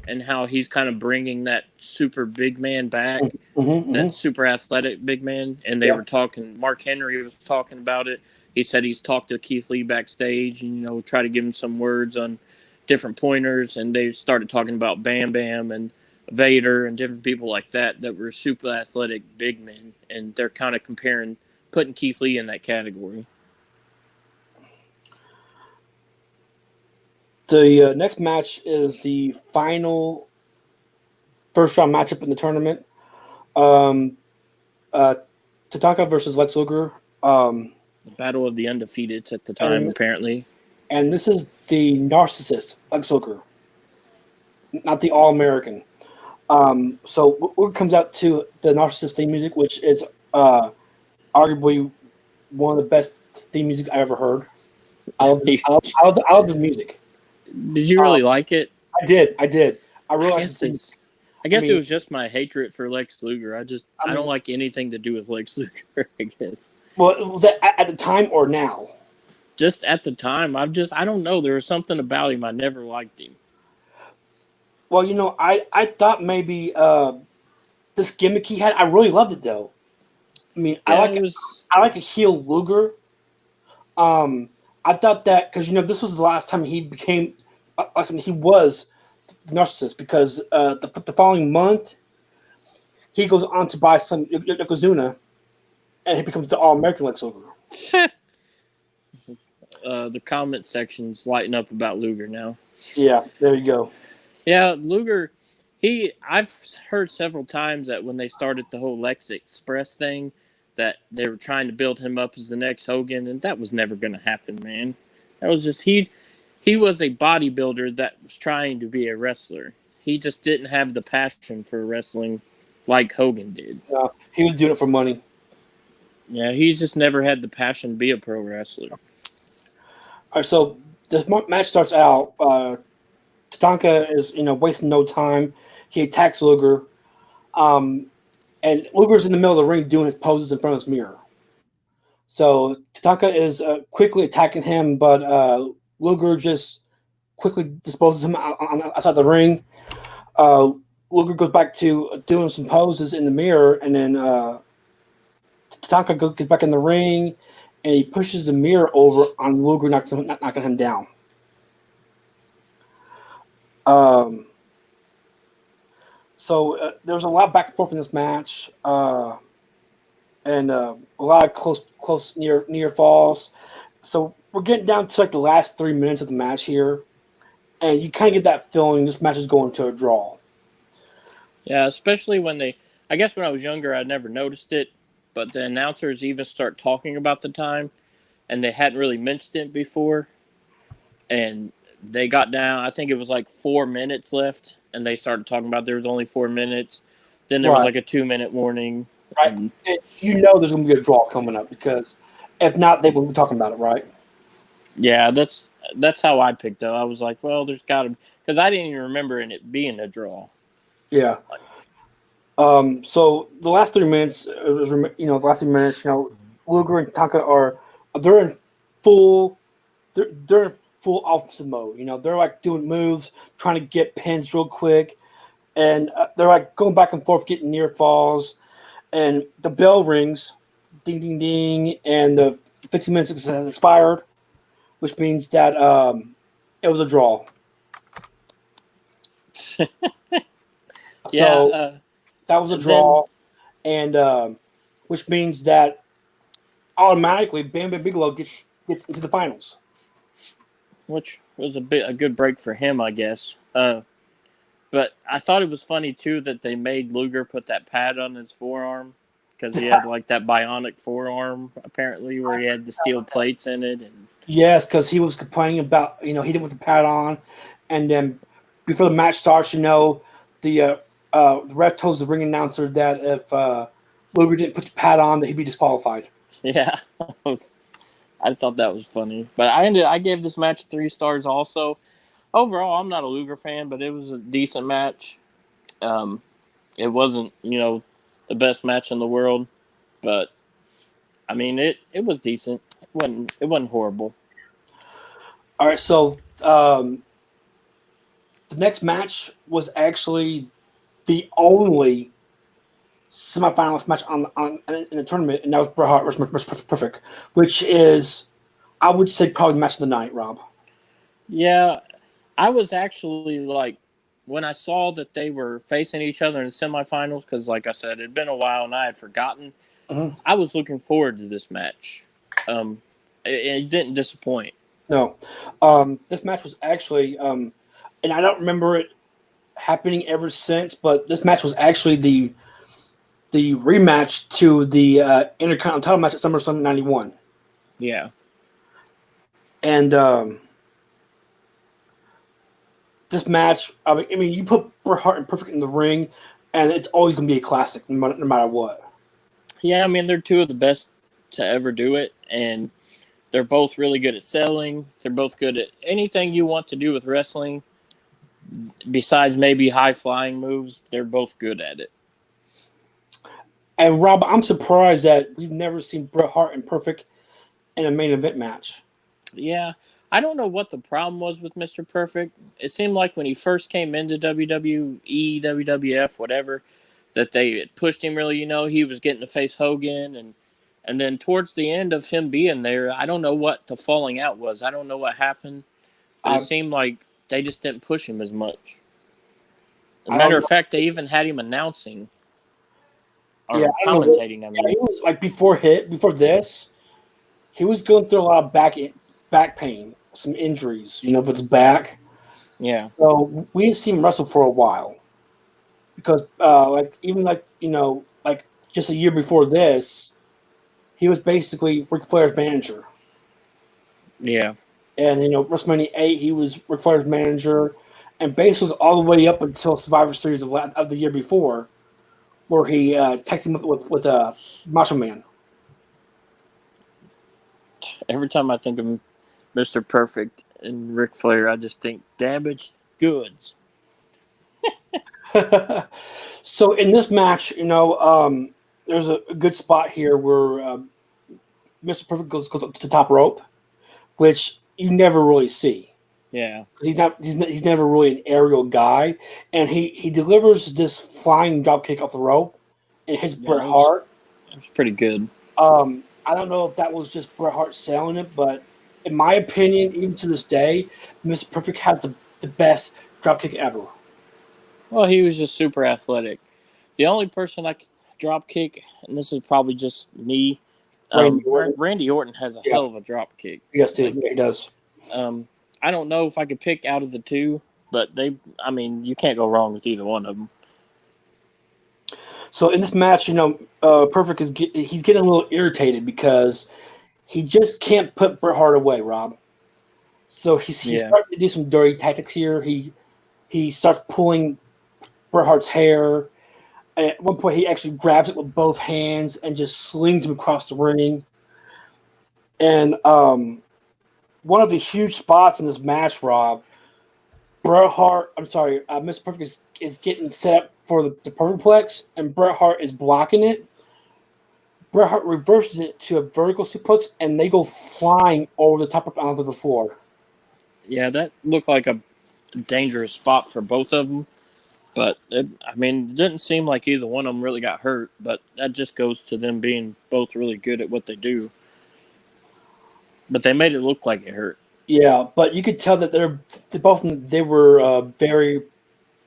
and how he's kind of bringing that super big man back, that super athletic big man. And they were talking. Mark Henry was talking about it. He said he's talked to Keith Lee backstage and try to give him some words on different pointers, and they started talking about Bam Bam and Vader and different people like that were super athletic big men, and they're kind of putting Keith Lee in that category. The next match is the final first round matchup in the tournament. Tatanka versus Lex Luger. The Battle of the Undefeated at the time, apparently. And this is the narcissist, Lex Luger, not the All-American. So what comes out to the narcissist theme music, which is arguably one of the best theme music I ever heard. I love the music. Did you really like it? I did. I really liked it. I guess it was just my hatred for Lex Luger. I don't like anything to do with Lex Luger, I guess. Well, was that at the time or now? Just at the time. I don't know. There was something about him. I never liked him. Well, I thought maybe this gimmick he had, I really loved it, though. I mean, I like a heel Luger. I thought that because, this was the last time he became he was the narcissist, because the following month he goes on to buy some Yokozuna, and he becomes the All-American Lex Luger. The comment section's lighting up about Luger now. Yeah, there you go. Yeah, Luger, I've heard several times that when they started the whole Lex Express thing, that they were trying to build him up as the next Hogan, and that was never going to happen, man. That was just, he was a bodybuilder that was trying to be a wrestler. He just didn't have the passion for wrestling like Hogan did. No, he was doing it for money. Yeah, he's just never had the passion to be a pro wrestler. All right, so this match starts out. Tatanka is, wasting no time. He attacks Luger. And Luger's in the middle of the ring doing his poses in front of his mirror. So Tatanka is quickly attacking him, but Luger just quickly disposes him outside the ring. Luger goes back to doing some poses in the mirror, and then Tatanka gets back in the ring, and he pushes the mirror over on Luger, knocking him down. So there's a lot of back and forth in this match, and a lot of close near falls. So we're getting down to the last 3 minutes of the match here, and you kind of get that feeling this match is going to a draw. Yeah, especially I guess when I was younger, I never noticed it, but the announcers even start talking about the time, and they hadn't really mentioned it before, and they got down, I think it was 4 minutes left, and they started talking about there was only 4 minutes. Then there was a 2-minute warning. Right. And there's going to be a draw coming up, because if not, they wouldn't be talking about it, right? Yeah, that's how I picked though. I was like, well, there's got to because I didn't even remember it being a draw. Yeah. So the last 3 minutes, the last 3 minutes, Luger and Taka they're in full, they're in full offensive mode. They're like doing moves, trying to get pins real quick, and they're like going back and forth, getting near falls, and the bell rings, ding ding ding, and the 15 minutes has expired, which means that it was a draw. Yeah, So that was a draw, and which means that automatically Bam Bam Bigelow gets into the finals. which was a good break for him, I guess. But I thought it was funny too that they made Luger put that pad on his forearm because he had like that bionic forearm apparently where he had the steel plates in it. And Yes, because he was complaining about he didn't want the pad on, and then before the match starts, the ref tells the ring announcer that if Luger didn't put the pad on, that he'd be disqualified. yeah, I thought that was funny. But I gave this match 3 stars also. Overall, I'm not a Luger fan, but it was a decent match. It wasn't, the best match in the world, but I mean, it was decent. It wasn't horrible. All right, so the next match was actually the only semifinalist match in the tournament, and that was Bret Hart versus Perfect, which is, I would say, probably the match of the night, Rob. Yeah, I was actually like, when I saw that they were facing each other in the semifinals, because like I said, it had been a while and I had forgotten, I was looking forward to this match. It didn't disappoint. No. This match was actually, and I don't remember it happening ever since, but this match was actually the rematch to the Intercontinental title match at SummerSlam '91. Yeah. And this match, I mean, you put Bret Hart and Perfect in the ring, and it's always going to be a classic, no matter what. Yeah, I mean, they're 2 of the best to ever do it, and they're both really good at selling. They're both good at anything you want to do with wrestling. Besides maybe high-flying moves, they're both good at it. And, Rob, I'm surprised that we've never seen Bret Hart and Perfect in a main event match. Yeah, I don't know what the problem was with Mr. Perfect. It seemed like when he first came into WWE, WWF, whatever, that they pushed him really. He was getting to face Hogan, and then towards the end of him being there, I don't know what the falling out was. I don't know what happened, but it seemed like they just didn't push him as much. As a matter of fact, they even had him announcing or commentating. I mean, he was like before this, he was going through a lot of back pain, some injuries, with his back. Yeah. So we didn't see him wrestle for a while because, just a year before this, he was basically Ric Flair's manager. Yeah. And WrestleMania 8, he was Ric Flair's manager, and basically all the way up until Survivor Series of the year before, where he texted him with Macho Man. Every time I think of Mr. Perfect and Ric Flair, I just think damaged goods. So in this match, there's a good spot here where Mr. Perfect goes up to the top rope, which you never really see. Yeah, because he's never really an aerial guy, and he delivers this flying drop kick off the rope and hits Bret Hart. It was pretty good. I don't know if that was just Bret Hart selling it, but in my opinion, even to this day, Mr. Perfect has the best drop kick ever. Well, he was just super athletic. The only person I could drop kick, and this is probably just me, Randy Orton has a hell of a drop kick. Yes, dude. Yeah, he does. I don't know if I could pick out of the 2, but you can't go wrong with either one of them. So in this match, Perfect he's getting a little irritated because he just can't put Bret Hart away, Rob. So he's starting to do some dirty tactics here. He starts pulling Bret Hart's hair. At one point, he actually grabs it with both hands and just slings him across the ring. And one of the huge spots in this match, Rob. Bret Hart, Mr. Perfect is getting set up for the Perfectplex, and Bret Hart is blocking it. Bret Hart reverses it to a vertical suplex, and they go flying over the top of onto the floor. Yeah, that looked like a dangerous spot for both of them. But, it didn't seem like either one of them really got hurt. But that just goes to them being both really good at what they do. But they made it look like it hurt. Yeah, but you could tell that they were very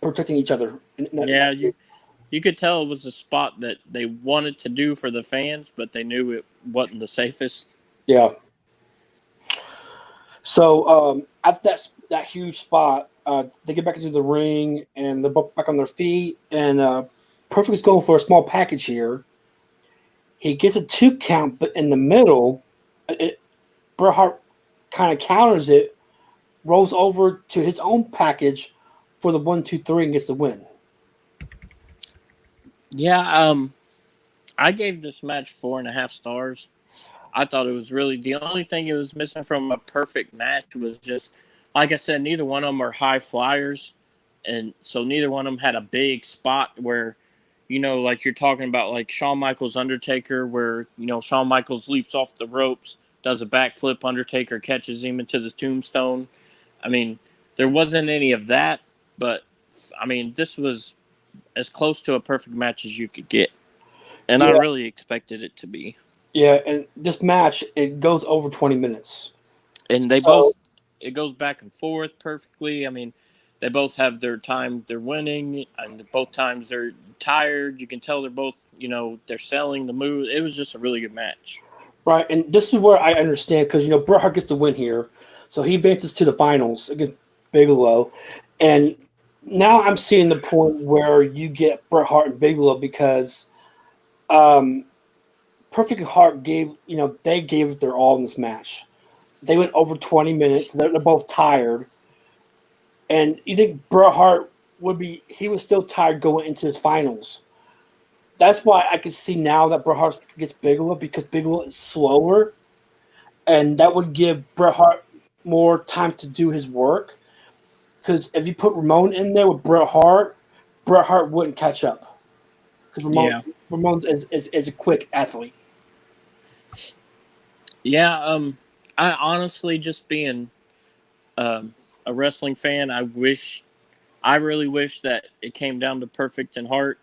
protecting each other. Yeah, you could tell it was a spot that they wanted to do for the fans, but they knew it wasn't the safest. Yeah. So after that huge spot, they get back into the ring, and they're both back on their feet. And Perfect is going for a small package here. He gets a 2 count, but in the middle, Bret Hart kind of counters it, rolls over to his own package for the 1, 2, 3, and gets the win. Yeah, I gave this match 4.5 stars. I thought it was really the only thing it was missing from a perfect match was just, like I said, neither one of them are high flyers, and so neither one of them had a big spot where, like you're talking about, like Shawn Michaels Undertaker, where Shawn Michaels leaps off the ropes, does a backflip, Undertaker catches him into the tombstone. There wasn't any of that, but this was as close to a perfect match as you could get. And I really expected it to be. Yeah, and this match, it goes over 20 minutes. And it goes back and forth perfectly. They both have their time they're winning, and both times they're tired. You can tell they're both, they're selling the move. It was just a really good match. Right, and this is where I understand, because, Bret Hart gets the win here. So he advances to the finals against Bigelow. And now I'm seeing the point where you get Bret Hart and Bigelow because Perfect and Hart gave it their all in this match. They went over 20 minutes. They're both tired. And you think Bret Hart he was still tired going into his finals. That's why I can see now that Bret Hart gets Bigelow, because Bigelow is slower. And that would give Bret Hart more time to do his work. Because if you put Ramon in there with Bret Hart wouldn't catch up. Because Ramon is a quick athlete. Yeah, I honestly, just being a wrestling fan, I really wish that it came down to Perfect and Hart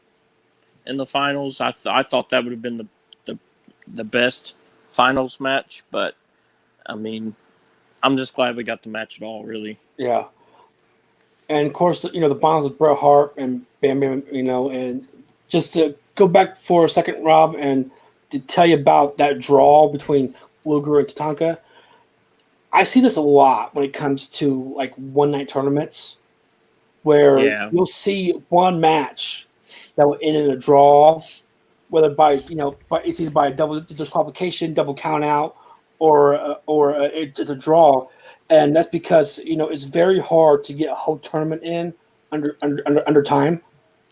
in the finals. I thought that would have been the best finals match, but I'm just glad we got the match at all, really. Yeah. And of course, the bonds with Bret Hart and Bam Bam, and just to go back for a second, Rob, and to tell you about that draw between Luger and Tatanka. I see this a lot when it comes to like one-night tournaments, where you'll see one match that will end in a draw, whether it's either by a double disqualification, double count out, or it's a draw. And that's because it's very hard to get a whole tournament in under time.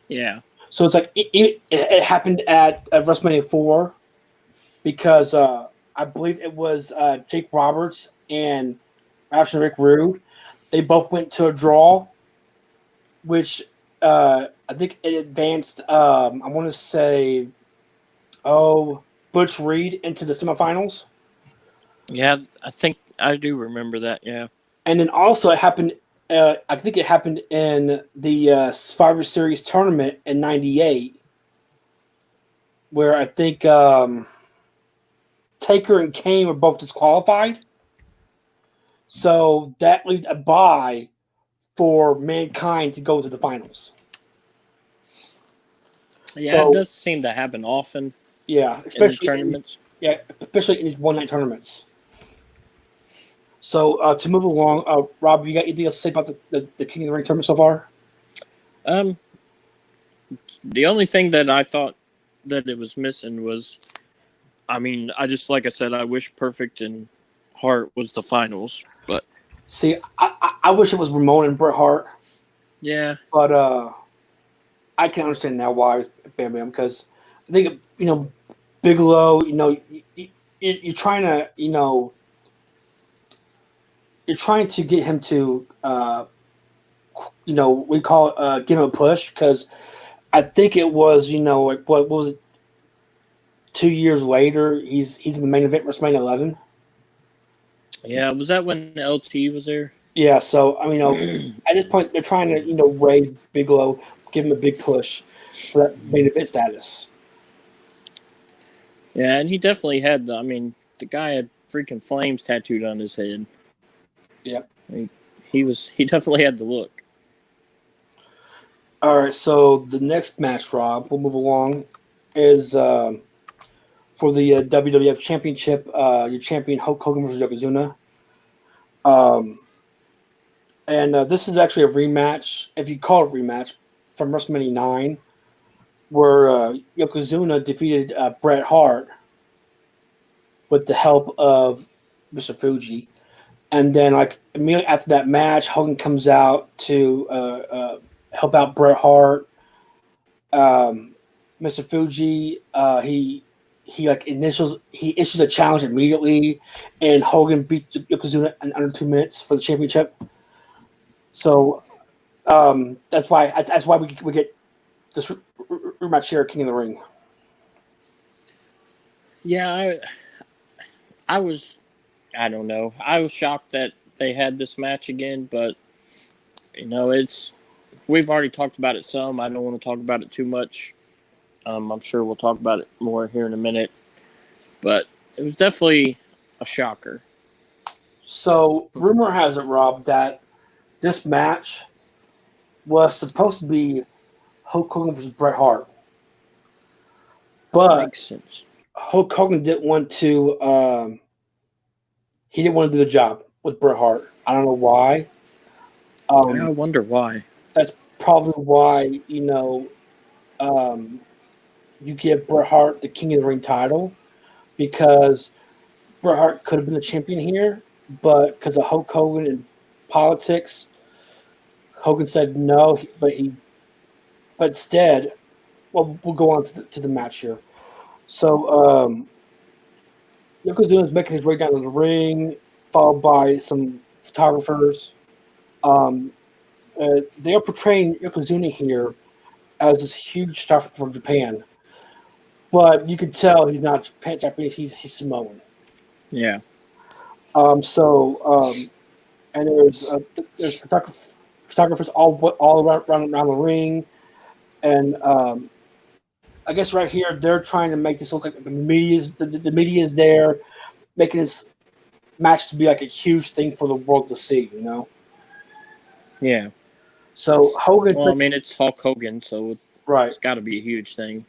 Yeah. So it's like it happened at WrestleMania 4 because I believe it was Jake Roberts and Ravishing Rick Rude. They both went to a draw, which I think it advanced. I want to say, Butch Reed into the semifinals. Yeah, I think I do remember that. Yeah. And then also it happened. I think it happened in the Survivor Series tournament in '98, where I think Taker and Kane were both disqualified. So that leaves a bye for Mankind to go to the finals. Yeah, it does seem to happen often. Yeah, especially in tournaments. Especially in these one-night tournaments. So to move along, Rob, you got anything else to say about the King of the Ring tournament so far? The only thing that I thought that it was missing was, like I said, I wish Perfect and Hart was the finals, but see, I wish it was Ramon and Bret Hart. Yeah, but I can understand now why Bam Bam, because I think Bigelow, you're trying to you're trying to get him to, we call it, give him a push because I think it was, like what was it? 2 years later, he's in the main event, WrestleMania 11. Yeah, was that when LT was there? Yeah, so I mean, at this point, they're trying to, Ray Bigelow, give him a big push for that main event status. Yeah, and he definitely had. The guy had freaking flames tattooed on his head. Yep. He definitely had the look. All right, so the next match, Rob, we'll move along, is for the WWF Championship. Your champion Hulk Hogan versus Yokozuna. And this is actually a rematch, if you call it a rematch, from WrestleMania 9, where Yokozuna defeated Bret Hart with the help of Mr. Fuji. And then, like, immediately after that match, Hogan comes out to help out Bret Hart. Mr. Fuji, he issues a challenge immediately, and Hogan beats Yokozuna in under 2 minutes for the championship. So that's why we get this rematch here at King of the Ring. Yeah, I don't know. I was shocked that they had this match again, but we've already talked about it some. I don't want to talk about it too much. I'm sure we'll talk about it more here in a minute, but it was definitely a shocker. So rumor has it, Rob, that this match was supposed to be Hulk Hogan versus Bret Hart, but Makes sense. Hulk Hogan didn't want to. He didn't want to do the job with Bret Hart. I don't know why. I wonder why. That's probably why you give Bret Hart the King of the Ring title, because Bret Hart could have been the champion here, but because of Hulk Hogan and politics, Hogan said no. But instead, well, we'll go on to the match here. So Yokozuna is making his way down to the ring, followed by some photographers. They are portraying Yokozuna here as this huge star from Japan, but you can tell he's not Japanese. He's Samoan. Yeah. And there's photographers all around the ring, and I guess right here they're trying to make this look like the media is there, making this match to be like a huge thing for the world to see. Yeah. So Hogan. Well, it's Hulk Hogan, so right. It's got to be a huge thing.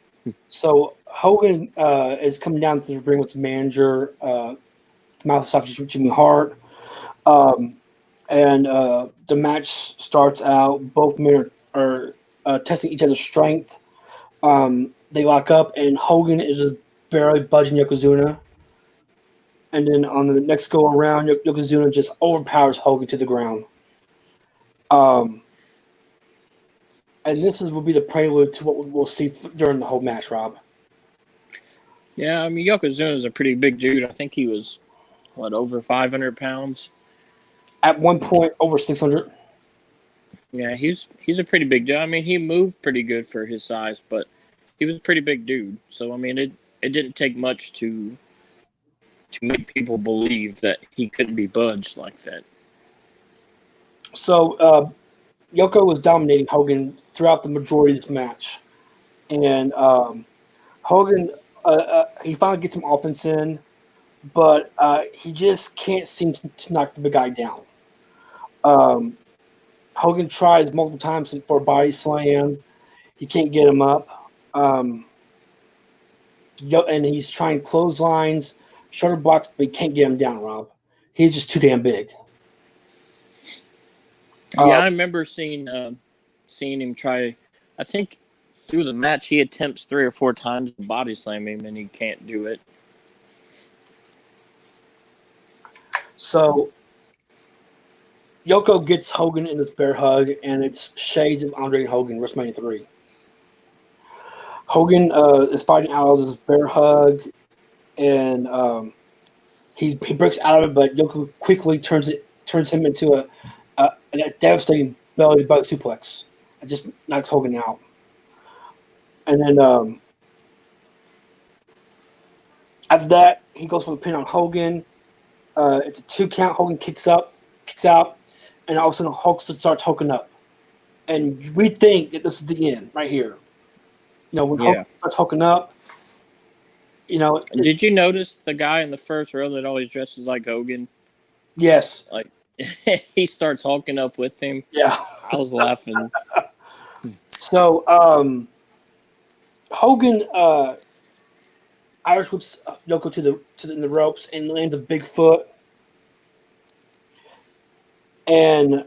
So Hogan is coming down to the ring with his manager, mouth off Jimmy Hart, and the match starts out. Both men are testing each other's strength. They lock up, and Hogan is just barely budging Yokozuna. And then on the next go around, Yokozuna just overpowers Hogan to the ground. And this will be the prelude to what we'll see during the whole match, Rob. Yeah, Yokozuna is a pretty big dude. I think he was, over 500 pounds? At one point, over 600. Yeah, he's a pretty big dude. He moved pretty good for his size, but he was a pretty big dude. So, it didn't take much to make people believe that he couldn't be budged like that. So, Yoko was dominating Hogan throughout the majority of this match. And Hogan, he finally gets some offense in, but he just can't seem to knock the big guy down. Hogan tries multiple times for a body slam. He can't get him up. And he's trying clotheslines, shoulder blocks, but he can't get him down, Rob. He's just too damn big. Yeah, I remember seeing him try. I think through the match he attempts 3 or 4 times to body slam him, and he can't do it. So Yoko gets Hogan in this bear hug, and it's shades of Andre Hogan, WrestleMania 3. Hogan is fighting out of this bear hug, and he breaks out of it, but Yoko quickly turns it turns him into a devastating belly button suplex. It just knocks Hogan out. And then after that, he goes for the pin on Hogan. It's a 2 count. Hogan kicks out, and all of a sudden Hulk starts hulking up. And we think that this is the end right here. When Hogan starts hulking up, Did you notice the guy in the first row that always dresses like Hogan? Yes. Like, he starts hulking up with him. Yeah. I was laughing. So, Hogan Irish whips Yoko in the ropes and lands a big foot. And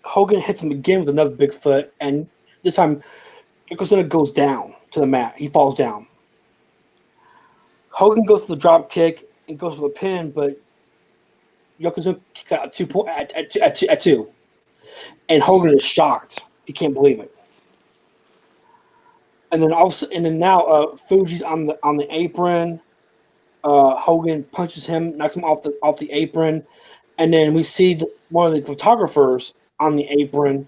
Hogan hits him again with another big foot, and this time Yokozuna goes down to the mat. He falls down. Hogan goes for the drop kick and goes for the pin, but Yokozuna kicks out at 2. And Hogan is shocked. He can't believe it. And then now Fuji's on the apron. Hogan punches him, knocks him off the apron, and then we see one of the photographers on the apron,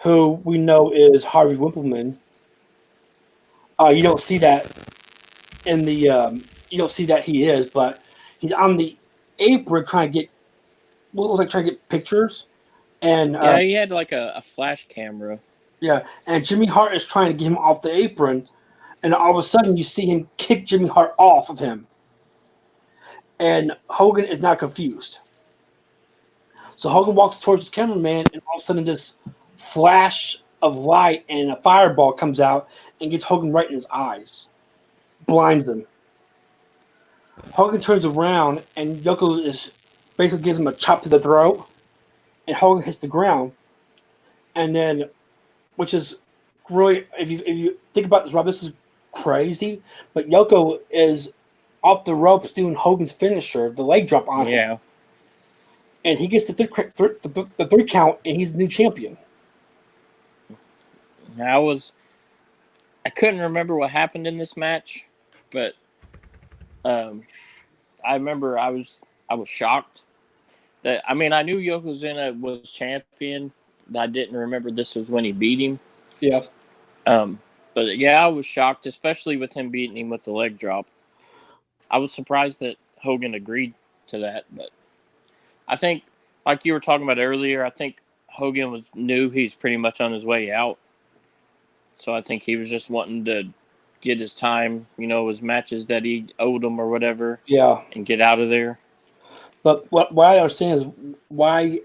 who we know is Harvey Wippleman. You don't see that in the you don't see that he is, but he's on the apron trying to get pictures. And yeah, he had like a flash camera. Yeah, and Jimmy Hart is trying to get him off the apron, and all of a sudden you see him kick Jimmy Hart off of him. And Hogan is not confused. So Hogan walks towards the cameraman, and all of a sudden this flash of light and a fireball comes out and gets Hogan right in his eyes. Blinds him. Hogan turns around, and Yoko basically gives him a chop to the throat, and Hogan hits the ground. And then, which is really, if you think about this, Rob, this is crazy, but Yoko is off the ropes doing Hogan's finisher, the leg drop on him. And he gets the three count, and he's the new champion. I couldn't remember what happened in this match, but I remember I was shocked that, I knew Yokozuna was champion, but I didn't remember this was when he beat him. Yeah. But yeah, I was shocked, especially with him beating him with the leg drop. I was surprised that Hogan agreed to that, but I think, like you were talking about earlier, I think Hogan knew he's pretty much on his way out. So I think he was just wanting to get his time, his matches that he owed him or whatever. Yeah. And get out of there. But what I understand is why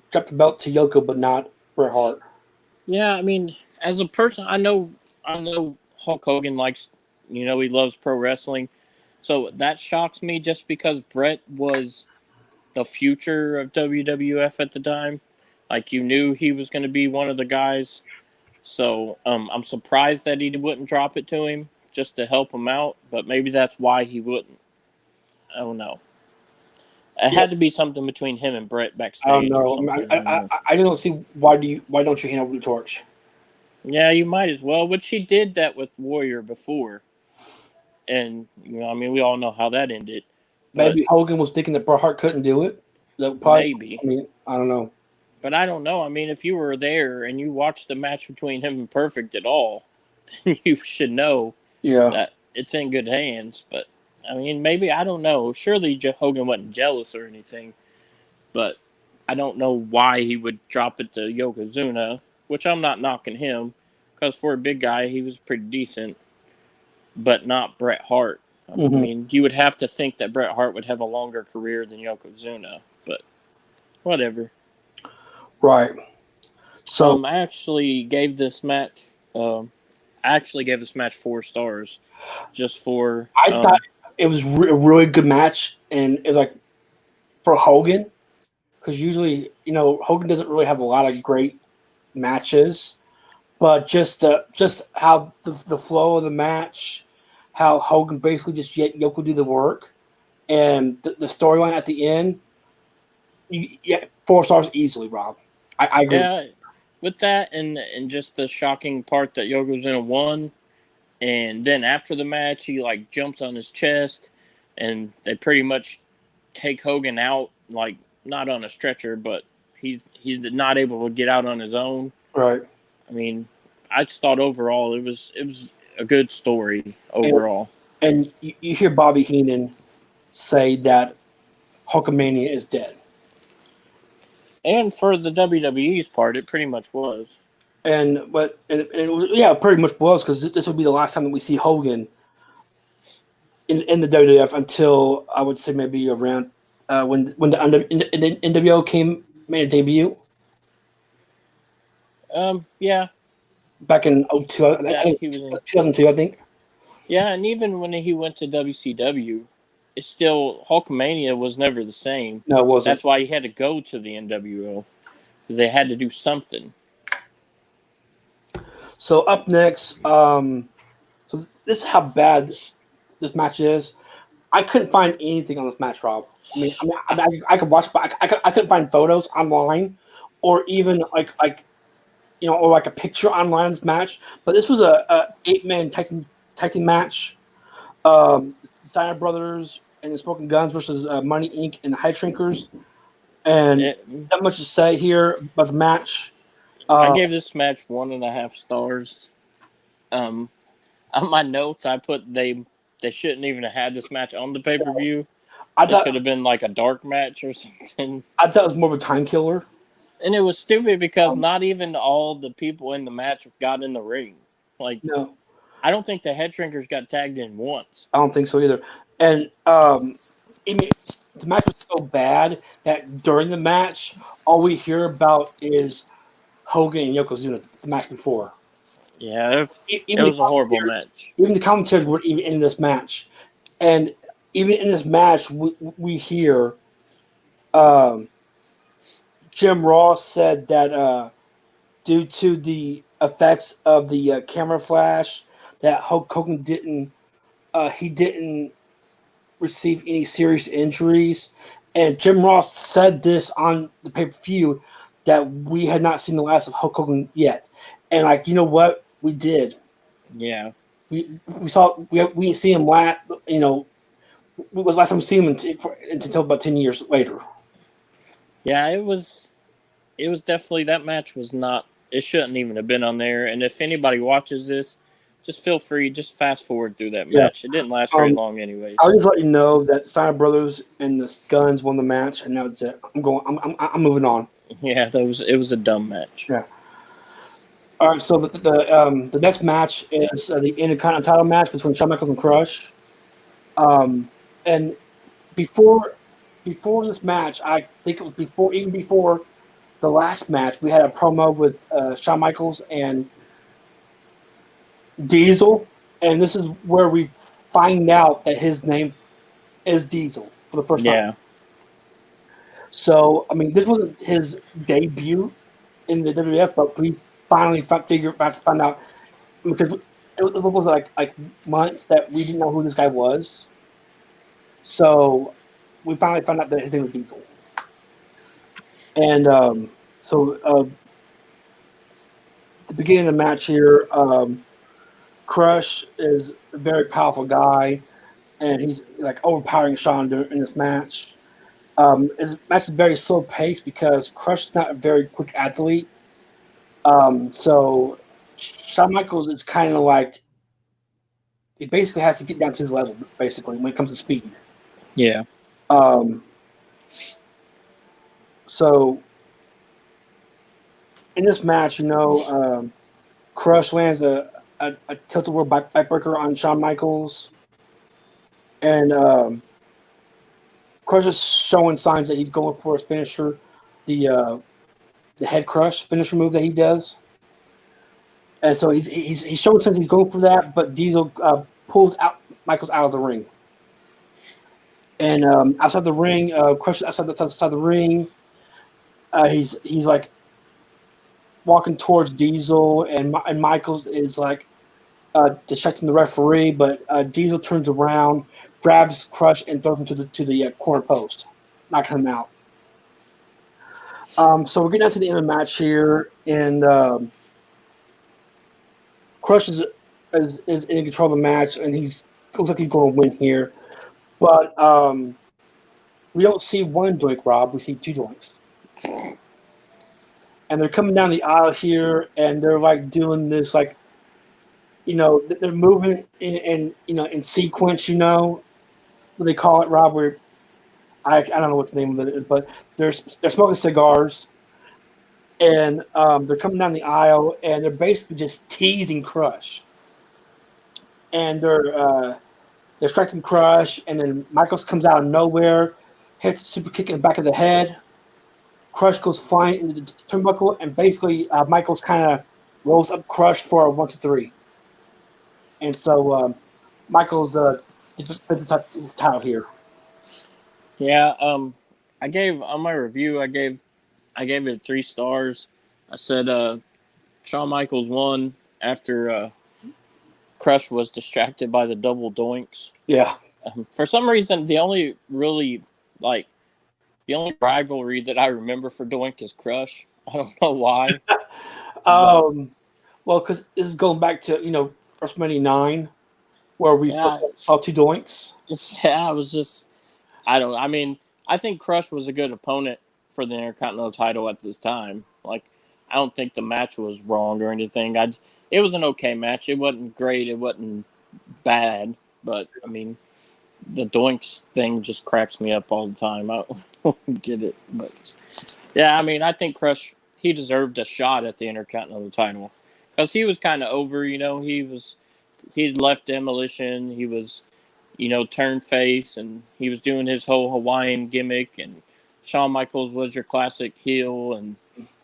drop the belt to Yoko but not Bret Hart. Yeah, as a person, I know Hulk Hogan likes, he loves pro wrestling. So that shocks me just because Bret was the future of WWF at the time. Like, you knew he was going to be one of the guys. So I'm surprised that he wouldn't drop it to him just to help him out. But maybe that's why he wouldn't. I don't know. It had to be something between him and Bret backstage. I don't know. I don't see why don't you hand over the torch? Yeah, you might as well. Which he did that with Warrior before. And, we all know how that ended. Maybe Hogan was thinking that Bret Hart couldn't do it. Maybe. I don't know. But I don't know. If you were there and you watched the match between him and Perfect at all, then you should know that it's in good hands. But, maybe, I don't know. Surely Hogan wasn't jealous or anything. But I don't know why he would drop it to Yokozuna, which I'm not knocking him. Because for a big guy, he was pretty decent. But not Bret Hart. Mm-hmm. You would have to think that Bret Hart would have a longer career than Yokozuna. But whatever. Right. So I actually gave this match 4 stars, just for. I thought it was a really good match, and for Hogan, because usually Hogan doesn't really have a lot of great matches, but just how the flow of the match, how Hogan basically just let Yoko do the work, and the storyline at the end. 4 stars easily, Rob. I agree. Yeah, with that and just the shocking part that Yokozuna won, and then after the match he jumps on his chest, and they pretty much take Hogan out not on a stretcher, but he's not able to get out on his own. Right. I mean, I just thought overall it was a good story overall. And you hear Bobby Heenan say that Hulkamania is dead. And for the WWE's part, it pretty much was. And it was, pretty much was, because this would be the last time that we see Hogan in the WWF until I would say maybe around when the NWO made a debut. Yeah. Back in 02, He was in 2002, I think. Yeah, and even when he went to WCW, it's still Hulkamania was never the same. No, it wasn't. That's why he had to go to the NWO, because they had to do something. So up next, so this is how bad this match is. I couldn't find anything on this match, Rob. I could watch, but I couldn't find photos online, or even like or like a picture online of this match. But this was a 8-man tag team match. Steiner Brothers and the Smoking Guns versus Money Inc. and the High Shrinkers. And not much to say here about the match. I gave this match 1.5 stars. On my notes, I put they shouldn't even have had this match on the pay-per-view. It should have been like a dark match or something. I thought it was more of a time killer. And it was stupid because not even all the people in the match got in the ring. Like, no. I don't think the Head Shrinkers got tagged in once. I don't think so either. And the match was so bad that during the match, all we hear about is Hogan and Yokozuna, the match before. Yeah, it was a horrible match. Even the commentators weren't even in this match. And even in this match, we hear Jim Ross said that due to the effects of the camera flash, that Hulk Hogan didn't receive any serious injuries. And Jim Ross said this on the pay-per-view, that we had not seen the last of Hulk Hogan yet. And you know what? We did. Yeah. We didn't see him last, was last time we see him until about 10 years later. Yeah, it was definitely, that match was not, it shouldn't even have been on there. And if anybody watches this, just feel free, just fast forward through that match. It didn't last very long anyways. I'll just let you know that Steiner Brothers and the Guns won the match, and now it's it. I'm moving on. Yeah, it was a dumb match. Yeah. All right, so the next match is the Intercontinental title match between Shawn Michaels and Crush. And before this match, I think it was before the last match, we had a promo with Shawn Michaels and Diesel, and this is where we find out that his name is Diesel for the first time. Yeah. So, this wasn't his debut in the WWF, but we finally found out, because it was like months that we didn't know who this guy was. So we finally found out that his name was Diesel. And at the beginning of the match here, Crush is a very powerful guy, and he's like overpowering Shawn in this match. His match is very slow paced because Crush is not a very quick athlete. So Shawn Michaels is kind of like, he basically has to get down to his level, basically, when it comes to speed. Yeah. So in this match, Crush lands a tilt-a-whirl backbreaker on Shawn Michaels, and Crush is showing signs that he's going for his finisher, the head crush finisher move that he does. And so he's showing signs he's going for that, but Diesel pulls Michaels out of the ring. And outside the ring, Crush outside the ring. He's like walking towards Diesel, and Michaels is like distracting the referee, but Diesel turns around, grabs Crush, and throws him to the corner post, knocking him out. So we're getting down to the end of the match here, and Crush is in control of the match, and he looks like he's going to win here. But we we don't see one doink, Rob. We see two doinks. And they're coming down the aisle here, and they're like doing this, like, they're moving in sequence. What they call it, Rob? Where I don't know what the name of it is, but they're smoking cigars, and they're coming down the aisle, and they're basically just teasing Crush, and they're striking Crush, and then Michaels comes out of nowhere, hits a super kick in the back of the head. Crush goes flying into the turnbuckle, and basically Michaels kind of rolls up Crush for a 1-2-3, and so Michaels defends the title here. Yeah, I gave on my review. I gave it 3 stars. I said Shawn Michaels won after Crush was distracted by the double doinks. Yeah. For some reason, the only rivalry that I remember for Doink is Crush. I don't know why. Well, because this is going back to WrestleMania 9, where we first saw two doinks. Yeah, I think Crush was a good opponent for the Intercontinental title at this time. Like, I don't think the match was wrong or anything. It was an okay match. It wasn't great. It wasn't bad. But, I mean, the doinks thing just cracks me up all the time. I don't get it. But, yeah, I mean, I think Crush, he deserved a shot at the Intercontinental title. Because he was kind of over, he'd left Demolition. He was, turned face, and he was doing his whole Hawaiian gimmick, and Shawn Michaels was your classic heel, and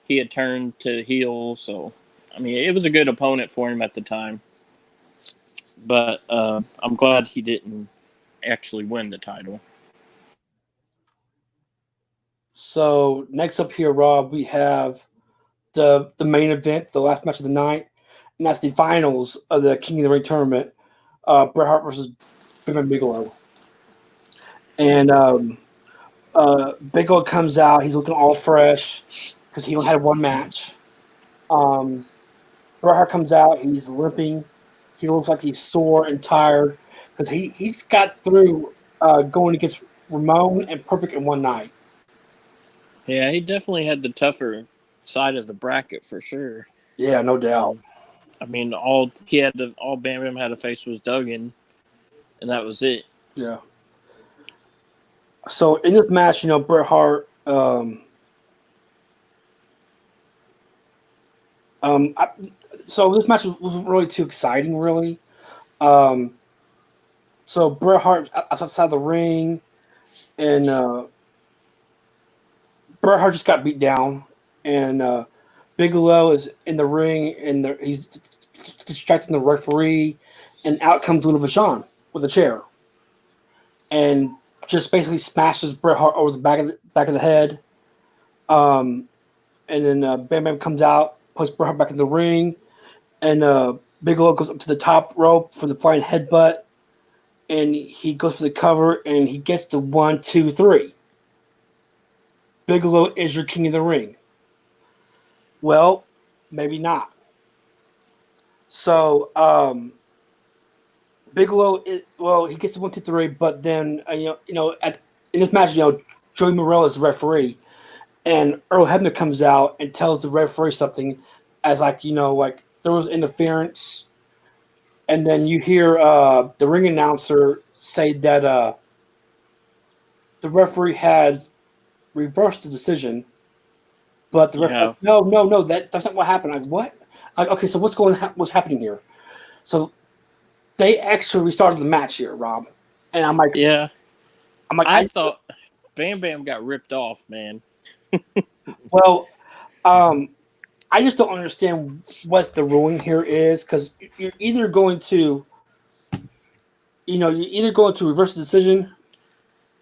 he had turned to heel, so, I mean, it was a good opponent for him at the time. But I'm glad he didn't actually win the title. So, next up here, Rob, we have the main event, the last match of the night, and that's the finals of the King of the Ring tournament, Bret Hart versus Bam Bam Bigelow. And Bigelow comes out. He's looking all fresh because he only had one match. Bret Hart comes out. He's limping. He looks like he's sore and tired because he's got through going against Ramon and Perfect in one night. Yeah, he definitely had the tougher side of the bracket for sure. Yeah, no doubt. I mean, all Bam Bam had to face was Duggan, and that was it. Yeah. So in this match, Bret Hart, so this match wasn't really too exciting, really. So Bret Hart outside the ring, and Bret Hart just got beat down, and Bigelow is in the ring, and he's distracting the referee, and out comes Luna Vachon with a chair, and just basically smashes Bret Hart over the back of the head. And then Bam Bam comes out, puts Bret Hart back in the ring, and Bigelow goes up to the top rope for the flying headbutt, and he goes for the cover, and he gets the 1, 2, 3. Bigelow is your King of the Ring. Well, maybe not. So Bigelow, he gets the 1, 2, 3, but then in this match, Joey Morello is the referee, and Earl Hebner comes out and tells the referee something, as like there was interference, and then you hear the ring announcer say that the referee has reversed the decision, but the referee, no, that's not what happened. Like, what? Okay, so what's happening here? So they actually restarted the match here, Rob. And I'm like, yeah. I thought Bam Bam got ripped off, man. Well, I just don't understand what the ruling here is, because you're either going to, reverse the decision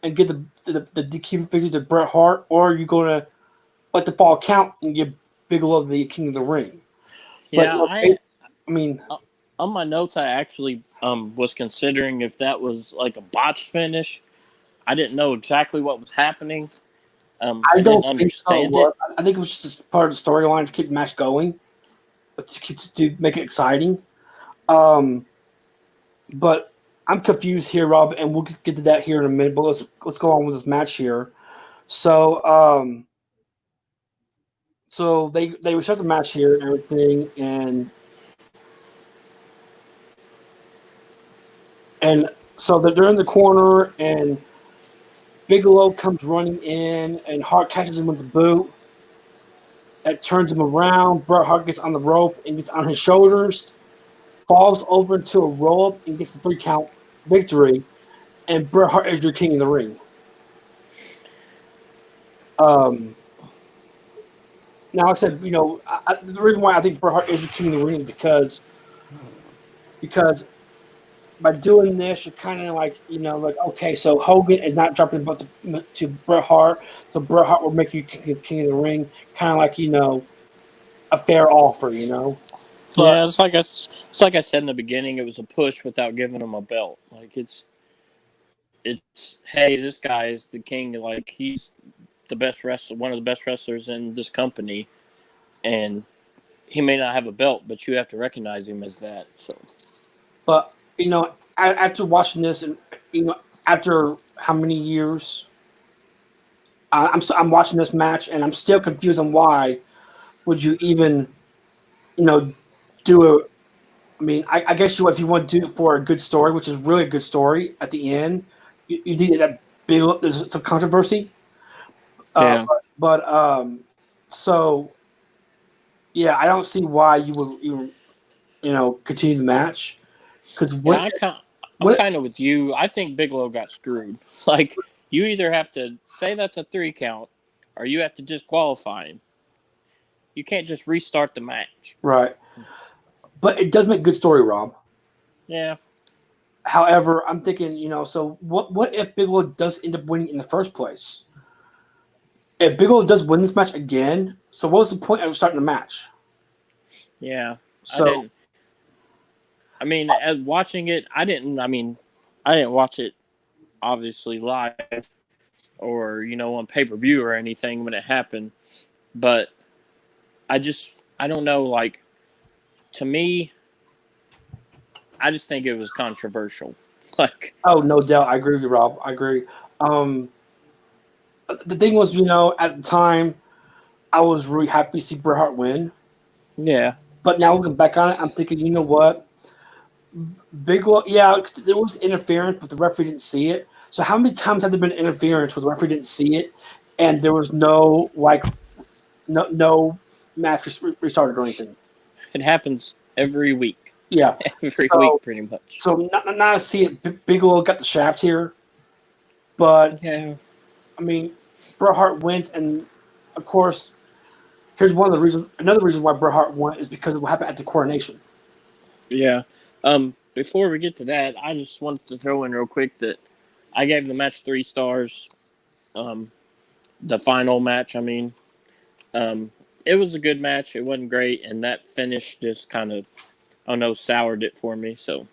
and get the DQ victory to Bret Hart, or you're going to let the fall count and give Bigelow the King of the Ring. Yeah, but, I mean, on my notes, I actually was considering if that was like a botched finish. I didn't know exactly what was happening. I didn't understand it. I think it was just part of the storyline to keep the match going, but to make it exciting. But I'm confused here, Rob, and we'll get to that here in a minute. But let's go on with this match here. So so they restart the match here and everything, and so they're in the corner, and Bigelow comes running in, and Hart catches him with the boot. That turns him around. Bret Hart gets on the rope and gets on his shoulders, falls over into a roll-up and gets the 3 count victory. And Bret Hart is your king of the ring. Now, I said, the reason why I think Bret Hart is your king of the ring is because by doing this, you're kind of like, okay, so Hogan is not dropping the to Bret Hart, so Bret Hart will make you king of the ring, kind of like, a fair offer, But, Yeah, it's like I said in the beginning. It was a push without giving him a belt. Like it's hey, this guy is the king. Like he's the best wrestler, one of the best wrestlers in this company, and he may not have a belt, but you have to recognize him as that. So, but after watching this, and after how many years, I'm watching this match, and I'm still confused on why would you even, do a. I mean, I guess if you want to do it for a good story, which is really a good story at the end, you did that big. There's some controversy. yeah. So yeah, I don't see why you would continue the match because I'm kind of with you. I think Bigelow got screwed. Like you either have to say that's a 3 count, or you have to disqualify him. You can't just restart the match. Right. But it does make good story, Rob. Yeah. However, I'm thinking, so what if Bigelow does end up winning in the first place? If Bigelow does win this match again, so what was the point of starting the match? Yeah. So as watching it, I didn't watch it obviously live or, on pay-per-view or anything when it happened. But I don't know, like, to me, I just think it was controversial. Like, oh, no doubt. I agree with you, Rob. I agree. The thing was, at the time, I was really happy to see Bret Hart win. yeah. But now looking back on it, I'm thinking, you know what? Bigelow, yeah, there was interference, but the referee didn't see it. So how many times have there been interference where the referee didn't see it, and there was no no match restarted or anything? It happens every week. Yeah, every week, pretty much. So not to see it, Bigelow got the shaft here, but yeah, I mean, Bret Hart wins, and of course, here's another reason why Bret Hart won is because of what happened at the coronation. Yeah. Before we get to that, I just wanted to throw in real quick that I gave the match 3 stars. The final match, it was a good match. It wasn't great, and that finish just kind of, soured it for me. So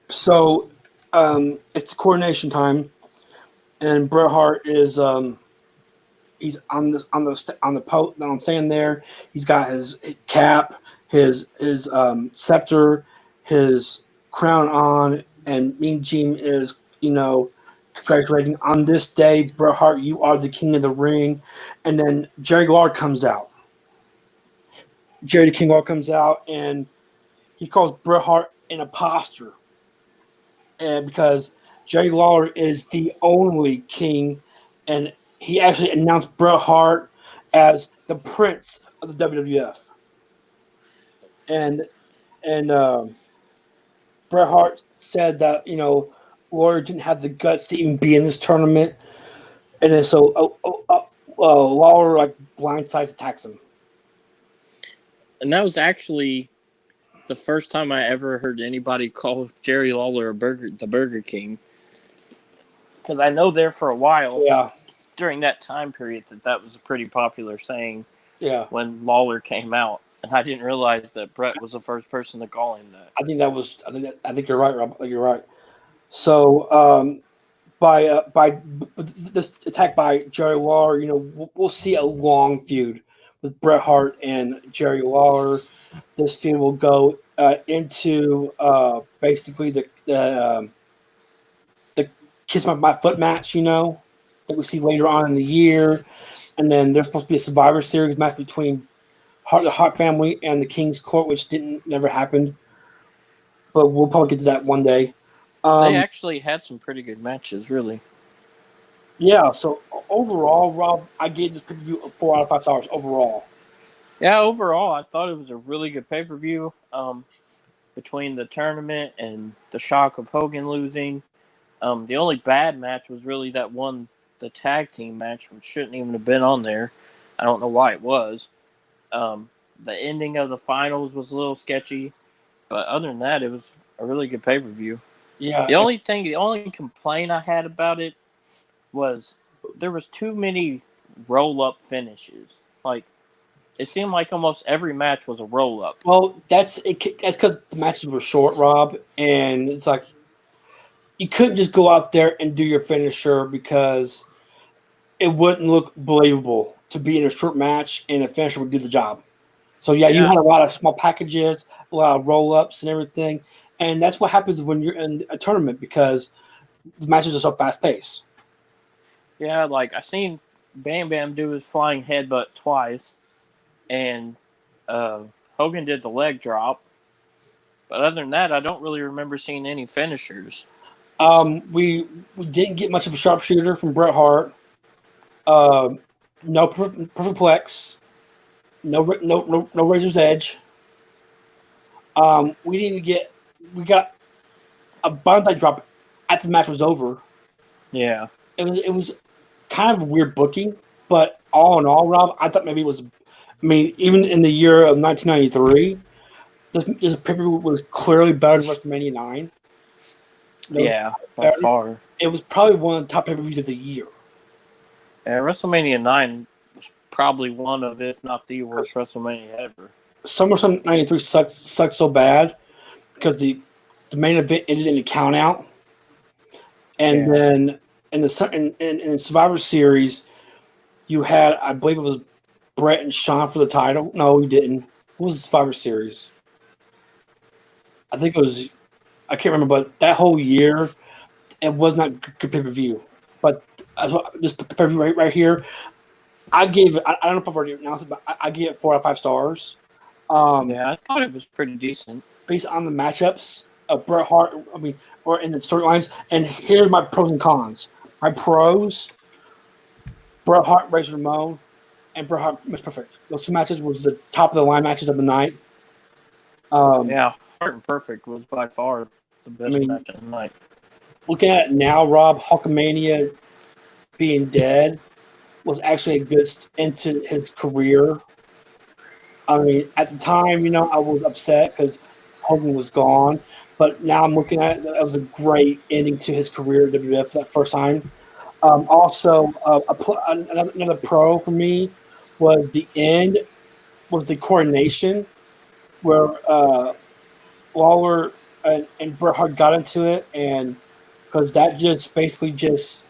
it's the coronation time, and Bret Hart is he's on the stand there. He's got his cap, his scepter, his crown on, and Mean Gene is congratulating on this day, Bret Hart, you are the king of the ring. And then Jerry Lawler comes out. Jerry the King Lawler comes out, and he calls Bret Hart an imposter, and because Jerry Lawler is the only king, and he actually announced Bret Hart as the prince of the WWF. And Bret Hart said that Lawler didn't have the guts to even be in this tournament, and then so Lawler blindsides attacks him. And that was actually the first time I ever heard anybody call Jerry Lawler the Burger King. Because I know there for a while, during that time period, that was a pretty popular saying. Yeah. When Lawler came out, and I didn't realize that Bret was the first person to call him that. I think you're right, Rob. You're right. So by this attack by Jerry Lawler, we'll see a long feud with Bret Hart and Jerry Lawler. This feud will go into basically the kiss my foot match, that we see later on in the year, and then there's supposed to be a Survivor Series match between the Hart family and the King's Court, which never happened, but we'll probably get to that one day. They actually had some pretty good matches, really. Yeah. So overall, Rob, I gave this pay-per-view a 4 out of 5 stars overall. Yeah, overall, I thought it was a really good pay-per-view. Between the tournament and the shock of Hogan losing, the only bad match was really that one, the tag team match, which shouldn't even have been on there. I don't know why it was. The ending of the finals was a little sketchy, but other than that, it was a really good pay-per-view. Yeah. The only complaint I had about it was there was too many roll-up finishes. Like, it seemed like almost every match was a roll-up. Well, that's because the matches were short, Rob, and it's like you couldn't just go out there and do your finisher because it wouldn't look believable to be in a short match and a finisher would do the job. So you had a lot of small packages, a lot of roll-ups and everything, and that's what happens when you're in a tournament because the matches are so fast-paced. Yeah, like I seen Bam Bam do his flying headbutt twice, and Hogan did the leg drop. But other than that, I don't really remember seeing any finishers. We didn't get much of a sharpshooter from Bret Hart. No perfect plex. No Razor's Edge. We got a Banzai drop after the match was over. Yeah. It was kind of weird booking, but all in all, Rob, I thought maybe it was. I mean, even in the year of 1993, this pay-per-view was clearly better than WrestleMania 9. Yeah, by far. It was probably one of the top pay-per-views of the year. Yeah, WrestleMania 9 was probably one of, if not the worst WrestleMania ever. SummerSlam 93 sucked so bad because the main event ended in a count-out. And then in the Survivor Series, you had, I believe it was Brett and Shawn for the title. No, you didn't. What was the Survivor Series? I think it was, I can't remember, but that whole year, it was not good pay-per-view. But this pay-per-view right here, I gave it, I don't know if I've already announced it, but I gave it 4 out of 5 stars. Yeah, I thought it was pretty decent. Based on the matchups of Bret Hart, or in the storylines. And here's my pros and cons. My pros, Bret Hart, Razor Ramon, and Bret Hart was perfect. Those 2 matches was the top of the line matches of the night. Yeah, Hart and Perfect was by far the best match of the night. Looking at it now, Rob, Hulkamania being dead was actually a good into his career. I mean, at the time, I was upset because Hogan was gone. But now I'm looking at it, that was a great ending to his career at WWF that first time. Also, another pro for me was the end, was the coronation, where Lawler and Bret Hart got into it, and because that just basically just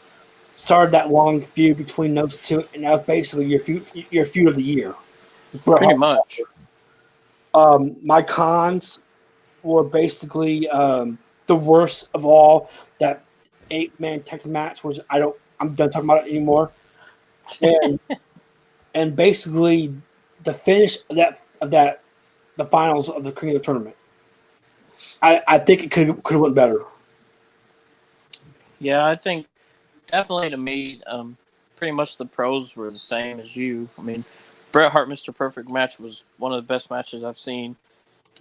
started that long feud between those two, and that was basically your feud of the year. Pretty much. My cons were basically the worst of all, that 8-man Texas match, which I'm done talking about it anymore. And basically the finish of that the finals of the King of the Tournament. I think it could have went better. Yeah, I think definitely to me, pretty much the pros were the same as you. I mean, Bret Hart Mr. Perfect match was one of the best matches I've seen,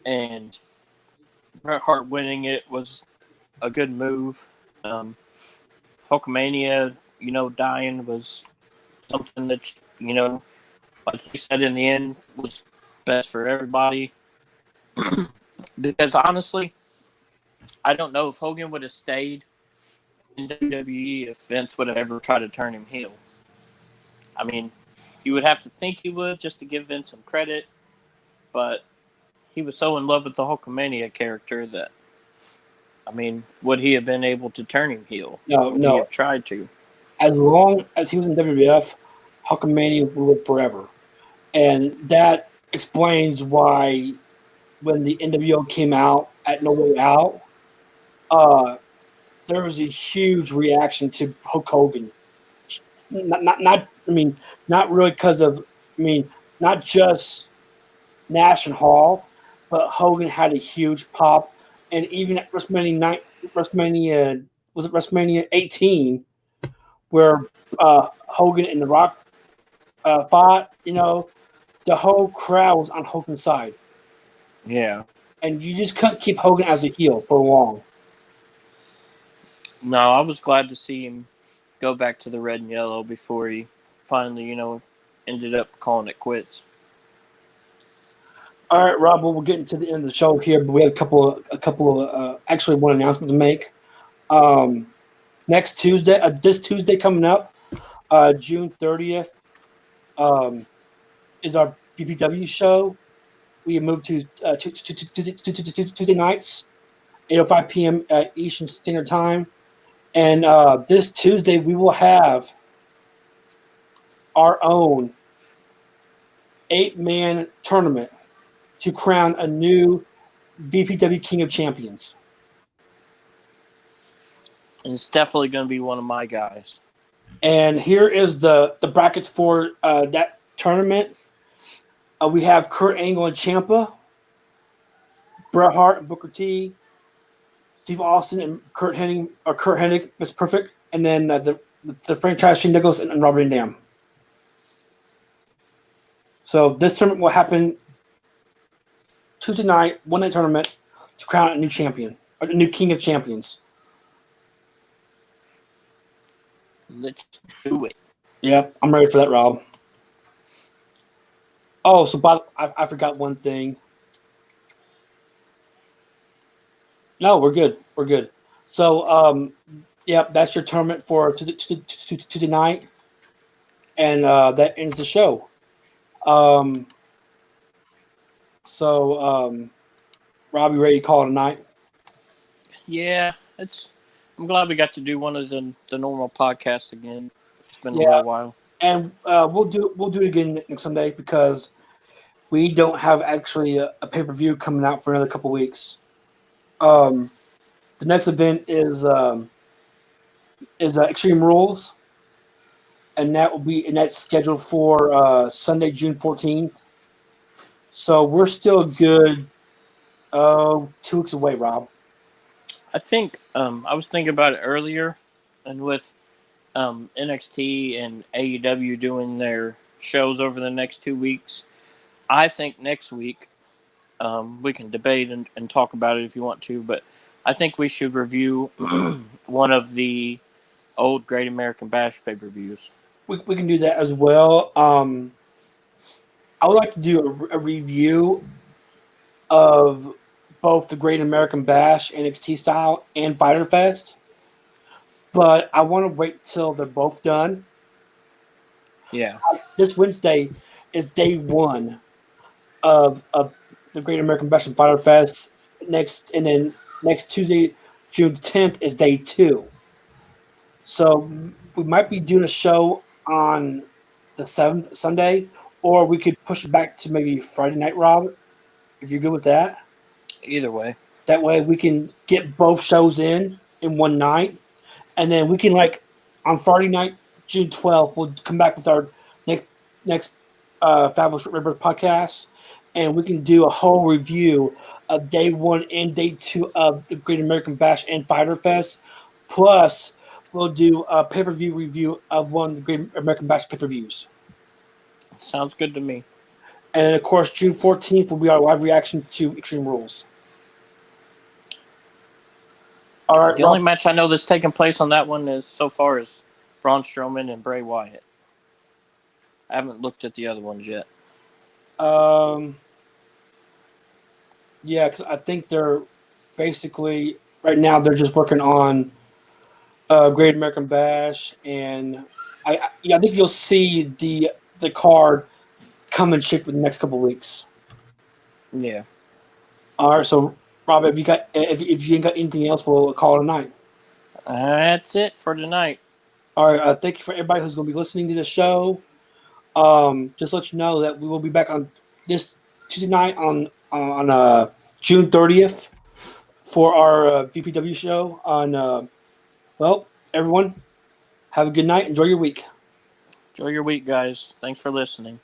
and Bret Hart winning it was a good move. Hulkamania, dying was something that, like you said, in the end was best for everybody. Because honestly, I don't know if Hogan would have stayed in WWE if Vince would have ever tried to turn him heel. I mean, you would have to think he would just to give Vince some credit, but he was so in love with the Hulkamania character that, would he have been able to turn him heel? No. He have tried to. As long as he was in WWF, Hulkamania will live forever. And that explains why when the NWO came out at No Way Out, there was a huge reaction to Hulk Hogan. Not really because of, not just Nash and Hall, but Hogan had a huge pop, and even at WrestleMania was it WrestleMania 18, where Hogan and The Rock fought. The whole crowd was on Hogan's side, Yeah. and you just couldn't keep Hogan as a heel for long. No, I was glad to see him go back to the red and yellow before he finally, ended up calling it quits. All right, Rob. Well, we're getting to the end of the show here, but we have a couple of actually one announcement to make. Next Tuesday, this Tuesday coming up, June 30th, is our BPW show. We moved to Tuesday nights, 8:05 p.m. Eastern Standard Time, and this Tuesday we will have our own 8-man tournament to crown a new BPW King of Champions. And it's definitely going to be one of my guys. And here is the brackets for that tournament. We have Kurt Angle and Ciampa, Bret Hart and Booker T, Steve Austin and Kurt Hennig, Mr. Perfect, and then the franchise Shane Nicholas and Robert Van Dam. So this tournament will happen Tuesday night, one-night tournament to crown a new champion, a new King of Champions. Let's do it. Yep, I'm ready for that, Rob. Oh, so I forgot one thing. No, we're good. We're good. So, that's your tournament for Tuesday night, and that ends the show. Rob, you ready to call it a night? Yeah, I'm glad we got to do one of the normal podcasts again. It's been a little while. And we'll do it again next Sunday because we don't have actually a pay-per-view coming out for another couple weeks. The next event is Extreme Rules, and that's scheduled for Sunday, June 14th. So we're still a good 2 weeks away, Rob. I think I was thinking about it earlier, and with NXT and AEW doing their shows over the next 2 weeks, I think next week we can debate and talk about it if you want to, but I think we should review one of the old Great American Bash pay-per-views. We can do that as well. I would like to do a review of both the Great American Bash NXT style and Fyter Fest, but I want to wait till they're both done. Yeah. This Wednesday is day one of the Great American Bash and Fyter Fest. Next Tuesday, June 10th, is day 2. So we might be doing a show on the 7th, Sunday, or we could push it back to maybe Friday night, Rob, if you're good with that. Either way. That way we can get both shows in one night. And then we can, on Friday night, June 12th, we'll come back with our next Fabulous Rebirth podcast, and we can do a whole review of day 1 and day 2 of the Great American Bash and Fyter Fest. Plus, we'll do a pay-per-view review of one of the Great American Bash pay-per-views. Sounds good to me. And, of course, June 14th will be our live reaction to Extreme Rules. All right, the only match I know that's taken place on that one is Braun Strowman and Bray Wyatt. I haven't looked at the other ones yet. Yeah, because I think they're basically right now they're just working on Great American Bash, and I think you'll see the card come and ship in the next couple of weeks. Yeah. All right, so Rob, if you ain't got anything else, we'll call it a night. That's it for tonight. All right, thank you for everybody who's going to be listening to the show. Just let you know that we will be back on this Tuesday night on on June 30th for our VPW show. Well, everyone, have a good night. Enjoy your week. Enjoy your week, guys. Thanks for listening.